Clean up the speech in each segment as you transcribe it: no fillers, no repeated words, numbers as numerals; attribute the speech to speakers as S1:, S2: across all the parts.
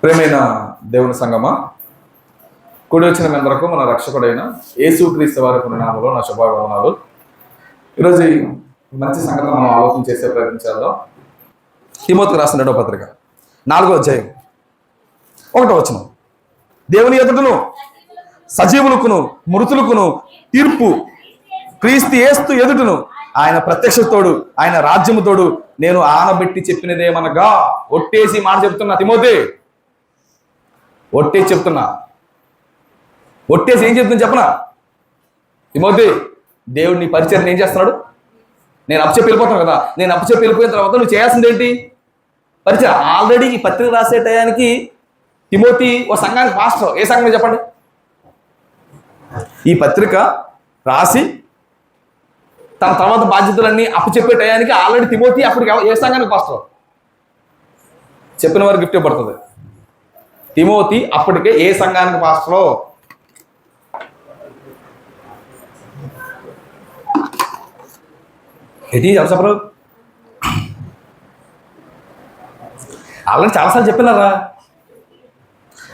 S1: ప్రేమైన దేవుని సంగమా, కూడి వచ్చిన మెందరకు మన రక్షకుడైన యేసుక్రీస్తు వారి నామములో నా శుభాకామనాలు. ఈరోజు మంచి సంగతి మనం ఆలోచన చేసే ప్రయత్నం చేద్దాం. తిమోతికి రాసిన 2వ పత్రిక 4వ అధ్యాయం 1వ వచనం. దేవుని ఎదుటను సజీవులకును మృతులకును తీర్పు క్రీస్తు యేసు ఎదుటను ఆయన ప్రత్యక్షతోడు ఆయన రాజ్యముతోడు నేను ఆనబెట్టి చెప్పినదేమనగా, ఒట్టేసి మాట చెప్తున్నా తిమోతి, ఒట్టేసి చెప్తున్నా. ఒట్టేసి ఏం చెప్తున్నా చెప్పనా తిమోతి? దేవుడు నీ పరిచయం ఏం చేస్తున్నాడు? నేను అప్పచెప్పి వెళ్ళిపోతాను కదా, నేను అప్పచెప్పి వెళ్ళిపోయిన తర్వాత నువ్వు చేయాల్సింది ఏంటి? పరిచయం. ఆల్రెడీ ఈ పత్రిక రాసే టయానికి తిమోతి ఓ సంఘానికి పాస్టర్. ఏ సంఘం చెప్పండి? ఈ పత్రిక రాసి తన తర్వాత బాధ్యతలన్నీ అప్పచెప్పే టయానికి ఆల్రెడీ తిమోతి అప్పటికి ఏ సంఘానికి పాస్టర్? చెప్పిన వారు గిఫ్ట్ ఇవ్వబడుతుంది. తిమోతి అప్పటికే ఏ సంఘానికి పాస్టరో? ఏంటి చెప్పరు? ఆల్రెడీ చాలాసార్లు చెప్పినారా?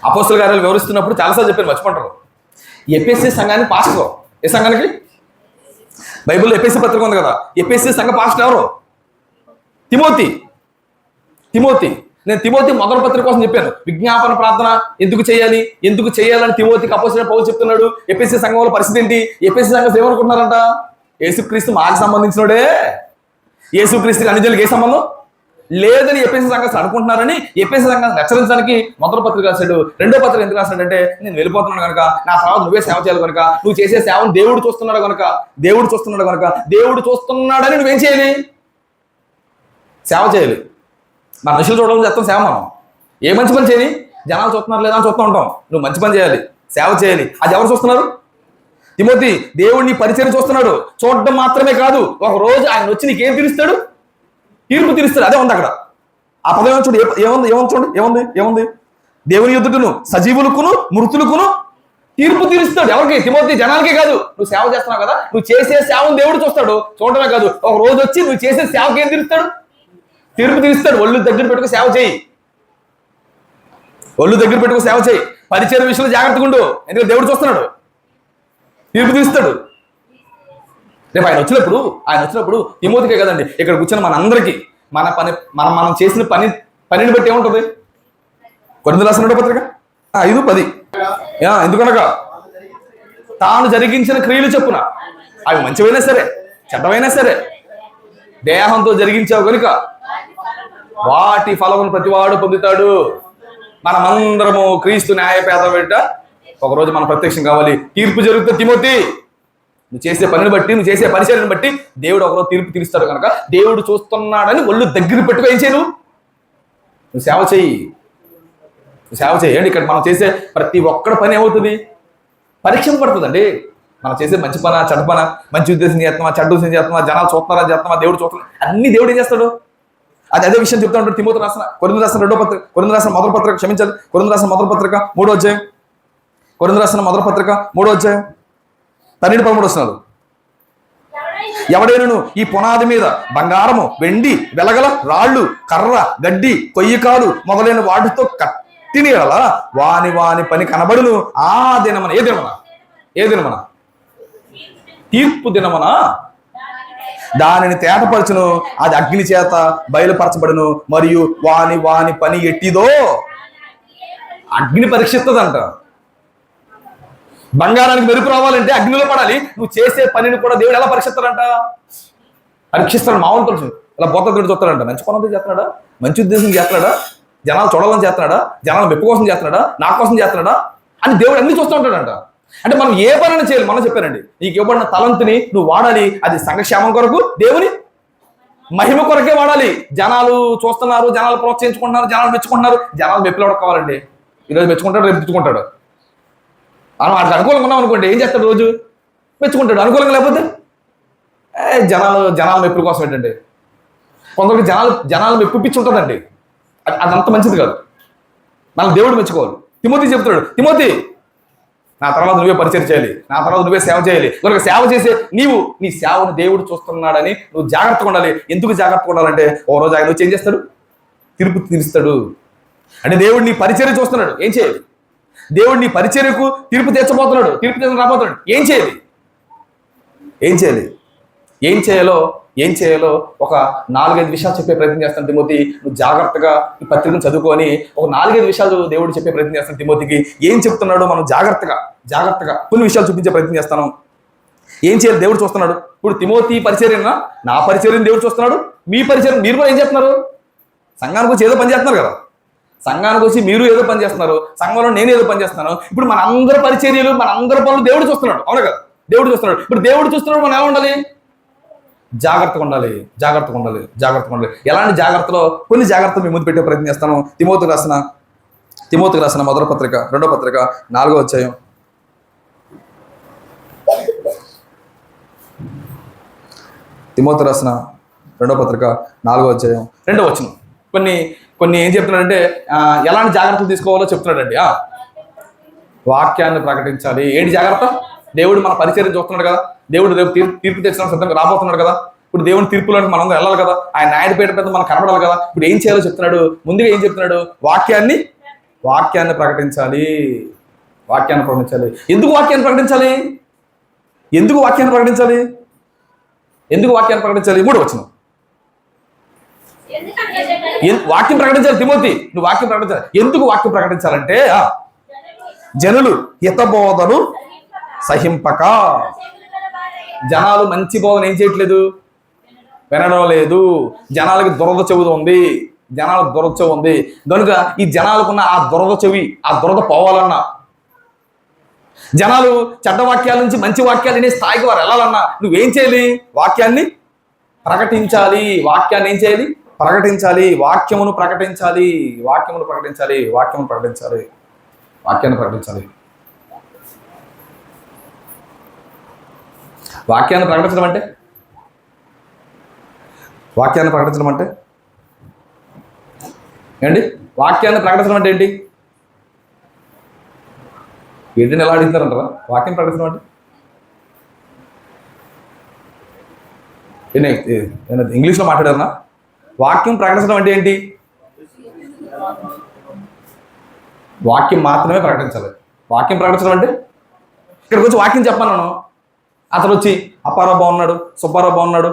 S1: అపోస్తల కార్యాలు వివరిస్తున్నప్పుడు చాలాసార్లు చెప్పారు, మర్చిపోంటారు. ఎపిఎస్సి సంఘానికి పాస్టర్. ఏ సంఘానికి? బైబిల్లో ఎపిఎస్సి పత్రిక ఉంది కదా, ఎపిఎస్సి సంఘ పాస్టర్ ఎవరు? తిమోతి. తిమోతి. నేను తిమోతి మొదటి పత్రిక కోసం చెప్పాను. విజ్ఞాపన ప్రార్థన ఎందుకు చేయాలని తిమోతికి అపోస్తలుడైన పౌలు చెప్తున్నాడు. ఎపిఎస్సి సంఘంలో పరిస్థితి ఏంటి? ఎపిఎస్సి సంఘం ఏమనుకుంటున్నారంట? యేసుక్రీస్తు మాకు సంబంధించినోడే, యేసుక్రీస్తుకి అన్ని జనులకు ఏ సంబంధం లేదని ఎపిఎస్సి సంఘం అనుకుంటున్నారని ఎపిఎస్సి సంఘాన్ని హెచ్చరించడానికి మొదటి పత్రిక రాశాడు. 2వ పత్రిక ఎందుకు రాశాడంటే, నేను వెళ్ళిపోతున్నాను కనుక నా తర్వాత నువ్వే సేవ చేయాలి కనుక, నువ్వు చేసే సేవను దేవుడు చూస్తున్నాడు కనుక దేవుడు చూస్తున్నాడని నువ్వేం చేయాలి? సేవ చేయాలి. మన మనుషులు చూడడం చేస్తాం సేవ. మనం ఏ మంచి పని చేయాలి? జనాలు చూస్తున్నారు లేదా అని చూస్తూ ఉంటాం. నువ్వు మంచి పని చేయాలి, సేవ చేయాలి. అది ఎవరు చూస్తున్నారు? తిమోతి, దేవుడిని పరిచయం చూస్తున్నాడు. చూడడం మాత్రమే కాదు, ఒక రోజు ఆయన వచ్చి నీకేం తీరుస్తాడు? తీర్పు తీరుస్తాడు. అదే ఉంది అక్కడ. ఆ పదం చూడు, ఏముంది? దేవుని ఎదుటను సజీవులకును మృతులకును తీర్పు తీరుస్తాడు. ఎవరికి? తిమోతి, జనాలకే కాదు. నువ్వు సేవ చేస్తున్నావు కదా, నువ్వు చేసే సేవను దేవుడు చూస్తాడు. చూడటమే కాదు, ఒక రోజు వచ్చి నువ్వు చేసే సేవకి ఏం తీరుస్తాడు? తీర్పు తీరుస్తాడు. ఒళ్ళు దగ్గర పెట్టుకు సేవ చేయి. పరిచయం విషయంలో జాగ్రత్తగా ఉండు, ఎందుకంటే దేవుడు చూస్తున్నాడు. తీర్పు తీరుస్తాడు. రేపు ఆయన వచ్చినప్పుడు తిమోతికే కదండి, ఇక్కడ కూర్చొని మనందరికీ మనం చేసిన పనిని బట్టి ఏముంటుంది? కొరింథీయులకు రాసిన 2వ పత్రిక 5:10. ఎందుకనగా తాను జరిగించిన క్రియలు చెప్పున, అవి మంచివైనా సరే చెడ్డమైనా సరే దేహంతో జరిగించావు కనుక వాటి ఫలమును ప్రతివాడు పొందుతాడు. మనమందరము క్రీస్తు న్యాయపేద వెంట ఒకరోజు మనం ప్రత్యక్షం కావాలి. తీర్పు జరుగుతుంది. తిమోతి, నువ్వు చేసే పనిని బట్టి, నువ్వు చేసే పరిచయాన్ని బట్టి దేవుడు ఒకరోజు తీర్పు తీరుస్తాడు కనుక దేవుడు చూస్తున్నాడని ఒళ్ళు దగ్గర పెట్టుకో. ఏం చేయను? నువ్వు సేవ చేయి. ఏంటి ఇక్కడ మనం చేసే ప్రతి ఒక్కడి పని ఏమవుతుంది? పరీక్షింపబడుతుందండి. మనం చేసే మంచి పన చెడ్డ పన, మంచి ఉద్దేశం చేస్తున్నామా చెడ్డ ఉద్దేశం చేస్తున్నామా, జనాలు చూస్తున్నారని చేస్తున్నామా, దేవుడు చూస్తున్నా, అన్ని దేవుడు ఏం చేస్తాడు? అదే విషయం చెప్తా ఉంటాడు. కొరింథీయులకు రాసిన 2వ పత్రిక, కొరింథీయులకు రాసిన మొదటి పత్రిక, క్షమించాలి, కొరింథీయులకు రాసిన మొదటి పత్రిక 3వ అధ్యాయం, కొరింథీయులకు రాసిన మొదటి పత్రిక 3వ అధ్యాయం 12-13 వచనాలు. ఎవడైనను ఈ పునాది మీద బంగారము వెండి వెలగల రాళ్ళు కర్ర గడ్డి కొయ్యకాలు మొదలైన వాటితో కట్టిన ఎడల వాని పని కనబడును. ఆ దినమన ఏ దినమన? తీర్పు దినమన దానిని తేటపరచును, అది అగ్ని చేత బయలుపరచబడును, మరియు వాని పని ఎట్టిదో అగ్ని పరీక్షిస్తుందంట. బంగారానికి మెరుపు రావాలంటే అగ్నిలో పడాలి. నువ్వు చేసే పనిని కూడా దేవుడు ఎలా పరీక్షిస్తాడంట? పరీక్షిస్తాడు. మామూలు తెలుసు ఇలా బోతడు చూస్తాడంట. మంచి పనులు చేస్తున్నాడా? మంచి ఉద్దేశం చేస్తున్నాడా? జనాలు చూడాలని చేస్తున్నాడా? జనాలు మెప్పు కోసం చేస్తున్నాడా? నా కోసం చేస్తున్నాడా అని దేవుడు అన్ని చూస్తూ ఉంటాడంట. అంటే మనం ఏ పనిని చేయాలి? మనం చెప్పానండి, నీకు ఇవ్వబడిన తలంతుని నువ్వు వాడాలి. అది సంఘక్షేమం కొరకు, దేవుని మహిమ కొరకే వాడాలి. జనాలు చూస్తున్నారు, జనాలు ప్రోత్సహించుకుంటున్నారు, జనాలు మెచ్చుకుంటున్నారు. జనాలు మెప్పులు ఎవరికి కావాలండి? ఈరోజు మెచ్చుకుంటాడు, రేపు తెచ్చుకుంటాడు. మనం వాడికి అనుకూలంగా ఉన్నాం అనుకోండి, ఏం చేస్తాడు? రోజు మెచ్చుకుంటాడు. అనుకూలంగా లేకపోతే జనాలు మెప్పుల కోసం ఏంటండి? కొందరికి జనాలు మెప్పిచ్చి ఉంటుందండి. అదంత మంచిది కాదు. మనం దేవుడు మెచ్చుకోవాలి. తిమోతి చెప్తున్నాడు, తిమోతి, నా తర్వాత నువ్వే పరిచయం చేయాలి, నా తర్వాత నువ్వే సేవ చేయాలి. కనుక సేవ చేసే నీ సేవను దేవుడు చూస్తున్నాడని నువ్వు జాగ్రత్తగా ఉండాలి. ఎందుకు జాగ్రత్తగా ఉండాలంటే ఓ రోజు ఆయన వచ్చి ఏం చేస్తాడు? తీర్పు తీరుస్తాడు. అంటే దేవుడు నీ పరిచర్య చూస్తున్నాడు, ఏం చేయాలి? దేవుడు నీ పరిచర్యకు తీర్పు తీర్చబోతున్నాడు, తీర్పు తీర్చడం రాబోతున్నాడు, ఏం చేయాలి? ఏం చేయాలి? ఏం చేయాలో ఒక 4-5 విషయాలు చెప్పే ప్రయత్నం చేస్తాను తిమోతి. నువ్వు జాగ్రత్తగా ఈ పత్రికను చదువుకొని ఒక 4-5 విషయాలు దేవుడు చెప్పే ప్రయత్నం చేస్తాను తిమోతికి. ఏం చెప్తున్నాడో మనం జాగ్రత్తగా కొన్ని విషయాలు చూపించే ప్రయత్నం చేస్తాను. ఏం చేయాలి? దేవుడు చూస్తున్నాడు. ఇప్పుడు తిమోతి పరిచర్యనా, నా పరిచర్యను దేవుడు చూస్తున్నాడు, మీ పరిచర్య మీరు కూడా ఏం చేస్తున్నారు? సంఘానికి వచ్చి ఏదో పని చేస్తున్నారు కదా, సంఘానికి వచ్చి మీరు ఏదో పని చేస్తున్నారు, సంఘంలో నేను ఏదో పని చేస్తున్నాను. ఇప్పుడు మన అందరి పరిచర్యలు, మన అందరి పనులు దేవుడు చూస్తున్నాడు, అవును కదా? దేవుడు చూస్తున్నాడు. ఇప్పుడు దేవుడు చూస్తున్నాడు, మనం ఏముండాలి? జాగ్రత్తగా ఉండాలి. ఎలాంటి జాగ్రత్తలో కొన్ని జాగ్రత్తలు మీ ముందు పెట్టే ప్రయత్నం చేస్తాను. తిమోతికి రాసిన మొదటి పత్రిక 2వ పత్రిక 4వ అధ్యాయం. తిమోతి రాసిన 2వ పత్రిక 4వ అధ్యాయం 2వ వచనం. కొన్ని ఏం చెప్తున్నాడంటే ఎలాంటి జాగ్రత్తలు తీసుకోవాలో చెప్తున్నాడండి. వాక్యాన్ని ప్రకటించాలి. ఏంటి జాగ్రత్త? దేవుడు మన పరిచయం చూస్తున్నాడు కదా, దేవుడు రేపు తీర్పు తెచ్చడం సిద్ధంగా రాబోతున్నాడు కదా. ఇప్పుడు దేవుని తీర్పులోకి మనం వెళ్ళాలి కదా, ఆయన న్యాయపేట పెద్ద మనం కనబడాలి కదా. ఇప్పుడు ఏం చేయాలో చెప్తున్నాడు. ముందుగా ఏం చెప్తున్నాడు? వాక్యాన్ని ప్రకటించాలి. ఎందుకు వాక్యాన్ని ప్రకటించాలి? 3వ వచనం. వాక్యం ప్రకటించాలి తిమోతి, నువ్వు వాక్యం ప్రకటించాలి. ఎందుకు వాక్యం ప్రకటించాలంటే జనులు హితబోధను సహింపక, జనాలు మంచి బోధన ఏం చేయట్లేదు, వినడం లేదు. జనాలకి దురద చెవి ఉంది. కనుక ఈ జనాలకున్న ఆ దురద చెవి, ఆ దురద పోవాలన్నా, జనాలు చెడ్డ వాక్యాల నుంచి మంచి వాక్యాలు వినే స్థాయికి వారు వెళ్ళాలన్నా నువ్వేం చేయాలి? వాక్యాన్ని ప్రకటించాలి. వాక్యాన్ని ఏం చేయాలి? ప్రకటించాలి. వాక్యాన్ని ప్రకటించాలి. వాక్యాన్ని ప్రకటించడం అంటే ఏంటి? వాక్యాన్ని ప్రకటించడం అంటే ఏంటి? ఏంటని ఎలా అడుగుతారంటారా? వాక్యం ప్రకటించడం అంటే ఇంగ్లీష్లో మాట్లాడారనా? వాక్యం ప్రకటించడం అంటే ఏంటి? వాక్యం మాత్రమే ప్రకటించాలి. వాక్యం ప్రకటించడం అంటే ఇక్కడికి వచ్చి వాక్యం చెప్పాను, అతను వచ్చి అప్పారావు బాగున్నాడు, సుబ్బారావు బాగున్నాడు,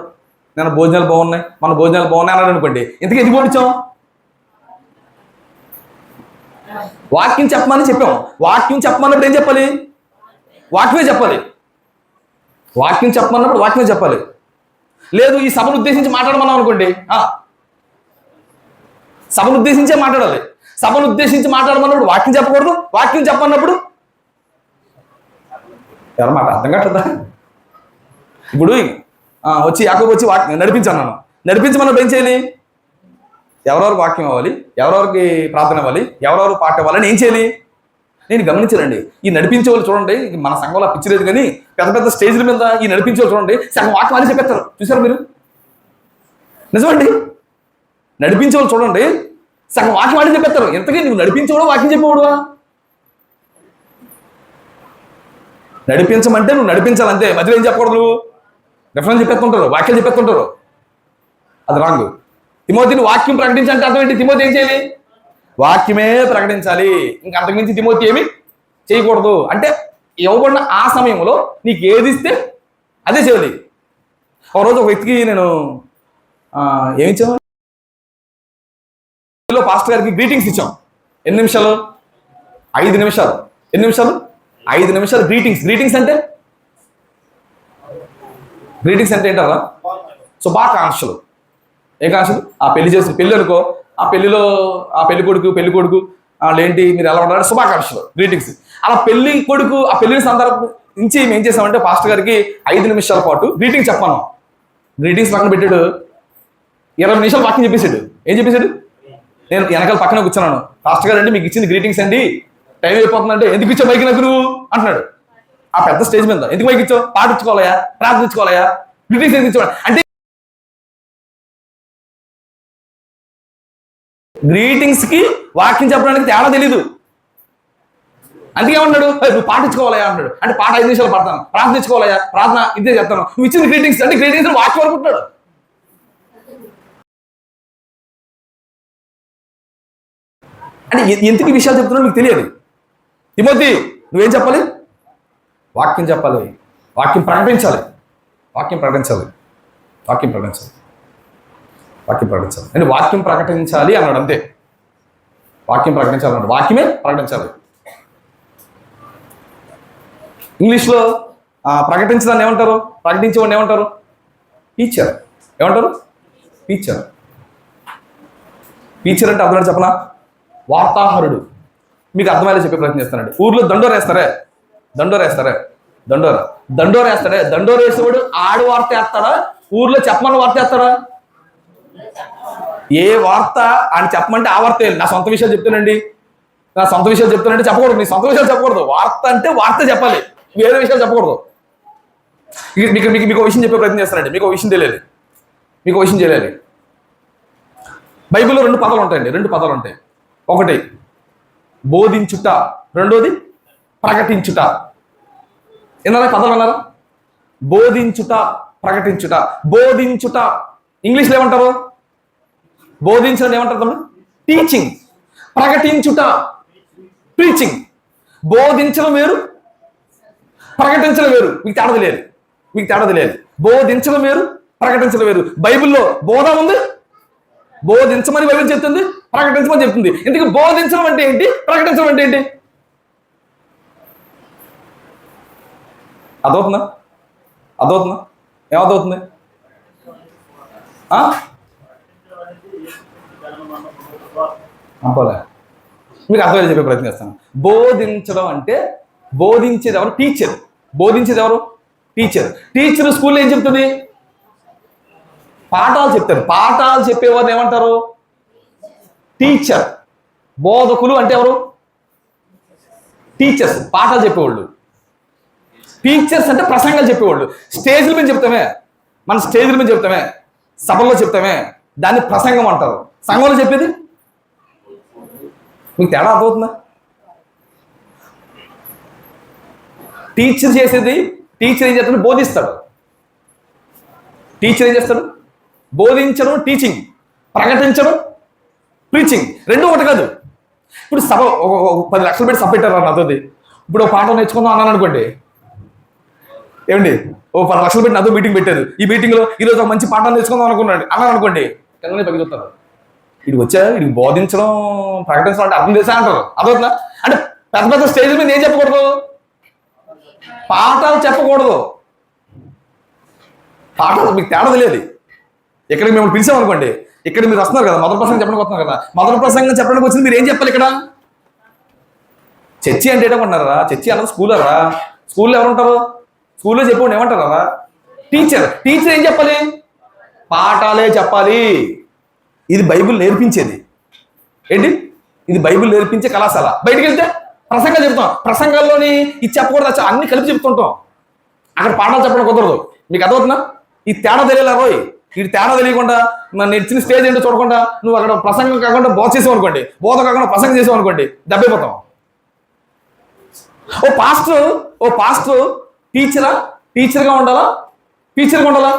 S1: నేను భోజనాలు బాగున్నాయి, మన భోజనాలు బాగున్నాయి అన్నాడు అనుకోండి, ఇంతకీ ఎందుకు పంపించాం? వాక్యం చెప్పమని చెప్పాం. వాక్యం చెప్పమన్నప్పుడు ఏం చెప్పాలి? వాక్యమే చెప్పాలి. లేదు ఈ సభను ఉద్దేశించి మాట్లాడమన్నాం అనుకోండి, సభను ఉద్దేశించే మాట్లాడాలి. సభను ఉద్దేశించి మాట్లాడమన్నప్పుడు వాక్యం చెప్పకూడదు. వాక్యం చెప్పన్నప్పుడు ఎవరి మాట అర్థం కావట్లేదా? ఇప్పుడు వచ్చి యాకోబు వచ్చి నడిపించన్నాను, నడిపించమన్నప్పుడు ఏం చేయాలి? ఎవరెవరికి వాక్యం ఇవ్వాలి, ఎవరెవరికి ప్రార్థన ఇవ్వాలి, ఎవరెవరు పాట ఇవ్వాలని ఏం చేయాలి? నేను గమనించానండి, ఈ నడిపించే వాళ్ళు చూడండి, మన సంఘంలో పిచ్చలేదు కానీ పెద్ద పెద్ద స్టేజ్ల మీద ఈ నడిపించే వాళ్ళు చూడండి, సగం వాక్యం అని చెప్పేస్తారు. చూసారు మీరు? నిజమండి, నడిపించే వాళ్ళు చూడండి సగం వాక్యం అని చెప్పేస్తారు. ఎంతకీ నువ్వు నడిపించేవాడు వాక్యం చెప్పేవాడువా? నడిపించమంటే నువ్వు నడిపించాలంతే, మధ్యలో ఏం చెప్పకూడదు, నువ్వు రిఫరెన్స్ చెప్పేస్తుంటారు, వాక్యం చెప్పేస్తుంటారు. అది రాంగ్. తిమోతిని వాక్యం ప్రకటించాలంటే అర్థం ఏంటి? తిమోతి ఏం చేయాలి? వాక్యమే ప్రకటించాలి. ఇంకా అంతకుమించి తిమోతి ఏమి చేయకూడదు. అంటే ఇవ్వబడిన ఆ సమయంలో నీకు ఏది ఇస్తే అదే చేయాలి. ఒక రోజు ఒక వ్యక్తికి నేను ఏమిచ్చాను, పాస్టర్ గారికి గ్రీటింగ్స్ ఇచ్చాం. ఎన్ని నిమిషాలు? 5 నిమిషాలు. ఎన్ని నిమిషాలు? 5 నిమిషాలు గ్రీటింగ్స్. గ్రీటింగ్స్ అంటే ఏంటారా? శుభాకాంక్షలు. ఏ కాంక్షలు? ఆ పెళ్లి చేసిన పెళ్ళి అనుకో, ఆ పెళ్లిలో ఆ పెళ్లి కొడుకు ఏంటి మీరు ఎలా ఉండాలి, శుభాకాంక్షలు, గ్రీటింగ్స్. అలా పెళ్లి కొడుకు ఆ పెళ్లిని సందర్భించి మేము ఏం చేసామంటే పాస్టర్ గారికి 5 నిమిషాల పాటు గ్రీటింగ్స్ చెప్పాను. గ్రీటింగ్స్ పక్కన పెట్టాడు, 20 నిమిషాలు వాక్యం చెప్పేశాడు. ఏం చెప్పేశాడు? నేను వెనకాల పక్కన కూర్చున్నాను. పాస్టర్ గారు అండి మీకు ఇచ్చింది గ్రీటింగ్స్ అండి, టైం అయిపోతుందంటే ఎందుకు ఇచ్చావు బైక్ నాకు నువ్వు అంటున్నాడు. ఆ పెద్ద స్టేజ్ మీద ఎందుకు బైక్ ఇచ్చావు? పాటించుకోవాలయా, ప్రార్థించుకోవాలయా, గ్రీటింగ్స్ ఎందుకు ఇచ్చాడు అంటే గ్రీటింగ్స్ కి వాక్యం చెప్పడానికి తేడా తెలీదు. అందుకే ఏమన్నాడు? నువ్వు పాటించుకోవాలయా అన్నాడు. అంటే పాట 5 నిమిషాలు పడతాను, ప్రార్థించుకోవాలయా, ప్రార్థన ఇదే చెప్తాను, నువ్వు ఇచ్చింది గ్రీటింగ్స్ అంటే గ్రీటింగ్స్ వాక్యం అనుకుంటున్నాడు. అంటే ఎందుకు ఈ విషయాలు చెప్తున్నావు మీకు తెలియదు. తిమోతి నువ్వేం చెప్పాలి? వాక్యం చెప్పాలి, వాక్యం ప్రకటించాలి, వాక్యం ప్రకటించాలి, వాక్యం ప్రకటించాలి, వాక్యం ప్రకటించాలి. అంటే వాక్యం ప్రకటించాలి అన్నాడు అంతే. వాక్యం ప్రకటించాలి అన్నాడు, వాక్యమే ప్రకటించాలి. ఇంగ్లీష్లో ప్రకటించడాన్ని ఏమంటారు? ప్రకటించేవాడిని ఏమంటారు? టీచర్. ఏమంటారు? టీచర్. టీచర్ అంటే అర్థం చెప్పనా? వార్తాహరుడు. మీకు అర్థమయ్యేలా చెప్పే ప్రయత్నం చేస్తానండి. ఊర్లో దండోర వేస్తారే, దండోర వేస్తారే, దండోర వేస్తాడే, దండోర వేసేవాడు ఆడు వార్త వేస్తాడా, ఊర్లో చెప్పమన్న వార్త వేస్తాడా? ఏ వార్త అని చెప్పమంటే ఆ వార్త. నా సొంత విషయాలు చెప్తానండి, నా సొంత విషయాలు చెప్తానంటే చెప్పకూడదు. నీ సొంత విషయాలు చెప్పకూడదు. వార్త అంటే వార్త చెప్పాలి, వేరే విషయాలు చెప్పకూడదు. మీకు విషయం చెప్పే ప్రయత్నం చేస్తానండి. మీకు విషయం తెలియాలి, మీకు విషయం తెలియాలి. బైబిల్లో 2 పదాలు ఉంటాయండి, 2 పదాలు ఉంటాయి. ఒకటి బోధించుట, రెండోది ప్రకటించుట. విన్నారా? పదాలు అన్నారా? బోధించుట, ప్రకటించుట. బోధించుట ఇంగ్లీష్లో ఏమంటారు? బోధించడం ఏమంటారు? టీచింగ్. ప్రకటించుట ప్రీచింగ్. బోధించడం వేరు, ప్రకటించడం వేరు. మీకు తేడా తెలియాలి, మీకు తేడా తెలియాలి. బోధించడం వేరు, ప్రకటించడం వేరు. బైబిల్లో బోధ ఉంది, బోధించమని బైబిల్ చెప్తుంది, ప్రకటించమని చెప్తుంది. ఇందుకు బోధించడం అంటే ఏంటి, ప్రకటించడం అంటే ఏంటి? అదవుతుందా? అదవుతుందా? ఏమవుతుంది? అంపోలే, మీకు అర్థమయ్యే చెప్పే ప్రయత్నం చేస్తాను. బోధించడం అంటే బోధించేది ఎవరు? టీచర్. బోధించేది ఎవరు? టీచర్. టీచర్ స్కూల్లో ఏం చెప్తుంది? పాఠాలు చెప్తారు. పాఠాలు చెప్పేవారిని ఏమంటారు? టీచర్. బోధకులు అంటే ఎవరు? టీచర్స్. పాఠాలు చెప్పేవాళ్ళు. టీచర్స్ అంటే ప్రసంగాలు చెప్పేవాళ్ళు. స్టేజ్ల మీద చెప్తామే, మన స్టేజ్ల మీద చెప్తామే, సభల్లో చెప్తామే, దాన్ని ప్రసంగం అంటారు. సంఘంలో చెప్పేది మీకు తేడా అర్థమవుతుందా? టీచర్ చేసేది, టీచర్ ఏం చేస్తాడు? బోధిస్తాడు. టీచర్ ఏం చేస్తాడు? బోధించడం టీచింగ్, ప్రకటించడం ప్రీచింగ్. 2 ఒకటి కాదు. ఇప్పుడు సభ 10 లక్షలు పెట్టి సభ పెట్టారు నాతోది. ఇప్పుడు ఒక పాఠం నేర్చుకుందాం అన్నాను అనుకోండి, ఏమండి 10 లక్షలు పెట్టి నాతో మీటింగ్ పెట్టారు. ఈ మీటింగ్లో ఈరోజు ఒక మంచి పాఠం నేర్చుకుందాం అన్నాను అనుకోండి, తెల్లని పగిలిపోతారు. ఇది వచ్చా, ఇది బోధించడం ప్రకటించడం అంటే అర్థం చేసా అంటారు. అర్థవుతుందా? అంటే పెద్ద పెద్ద స్టేజ్ మీద ఏం చెప్పకూడదు? పాఠాలు చెప్పకూడదు. పాఠాలు మీకు తేడా తెలియదు. ఇక్కడికి మిమ్మల్ని పిలిచామనుకోండి, ఇక్కడ మీరు వస్తున్నారు కదా, మొదటి ప్రసంగం చెప్పడానికి వస్తున్నారు కదా, మొదటి ప్రసంగం చెప్పడానికి వచ్చింది మీరు ఏం చెప్పాలి? ఇక్కడ చర్చి అంటే ఏమన్నారా? చర్చి అన్నది స్కూల్ రా. స్కూల్లో ఎవరు ఉంటారు? స్కూల్లో చెప్పండి ఏమంటారా? టీచర్. టీచర్ ఏం చెప్పాలి? పాఠాలే చెప్పాలి. ఇది బైబిల్ నేర్పించేది ఏంటి? ఇది బైబిల్ నేర్పించే కళాశాల. బయటికి వెళ్తే ప్రసంగాలు చెప్తాం. ప్రసంగాల్లోని ఇది చెప్పకూడదు, అన్ని కలిపి చెప్తుంటాం. అక్కడ పాఠాలు చెప్పడం కుదరదు. మీకు అర్థమవుతుందా? ఈ తేడా తెలియాలి రోయ్. ఈ తేడా తెలియకుండా మన ఇచ్చిన స్టేజ్ ఏంటో చూడకుండా నువ్వు అక్కడ ప్రసంగం కాకుండా బోధ చేసావు అనుకోండి, బోధ కాకుండా ప్రసంగం చేసావు అనుకోండి, దెబ్బైపోతాం. ఓ పాస్టర్ టీచరా? టీచర్గా ఉండాలా, టీచర్గా ఉండాలా?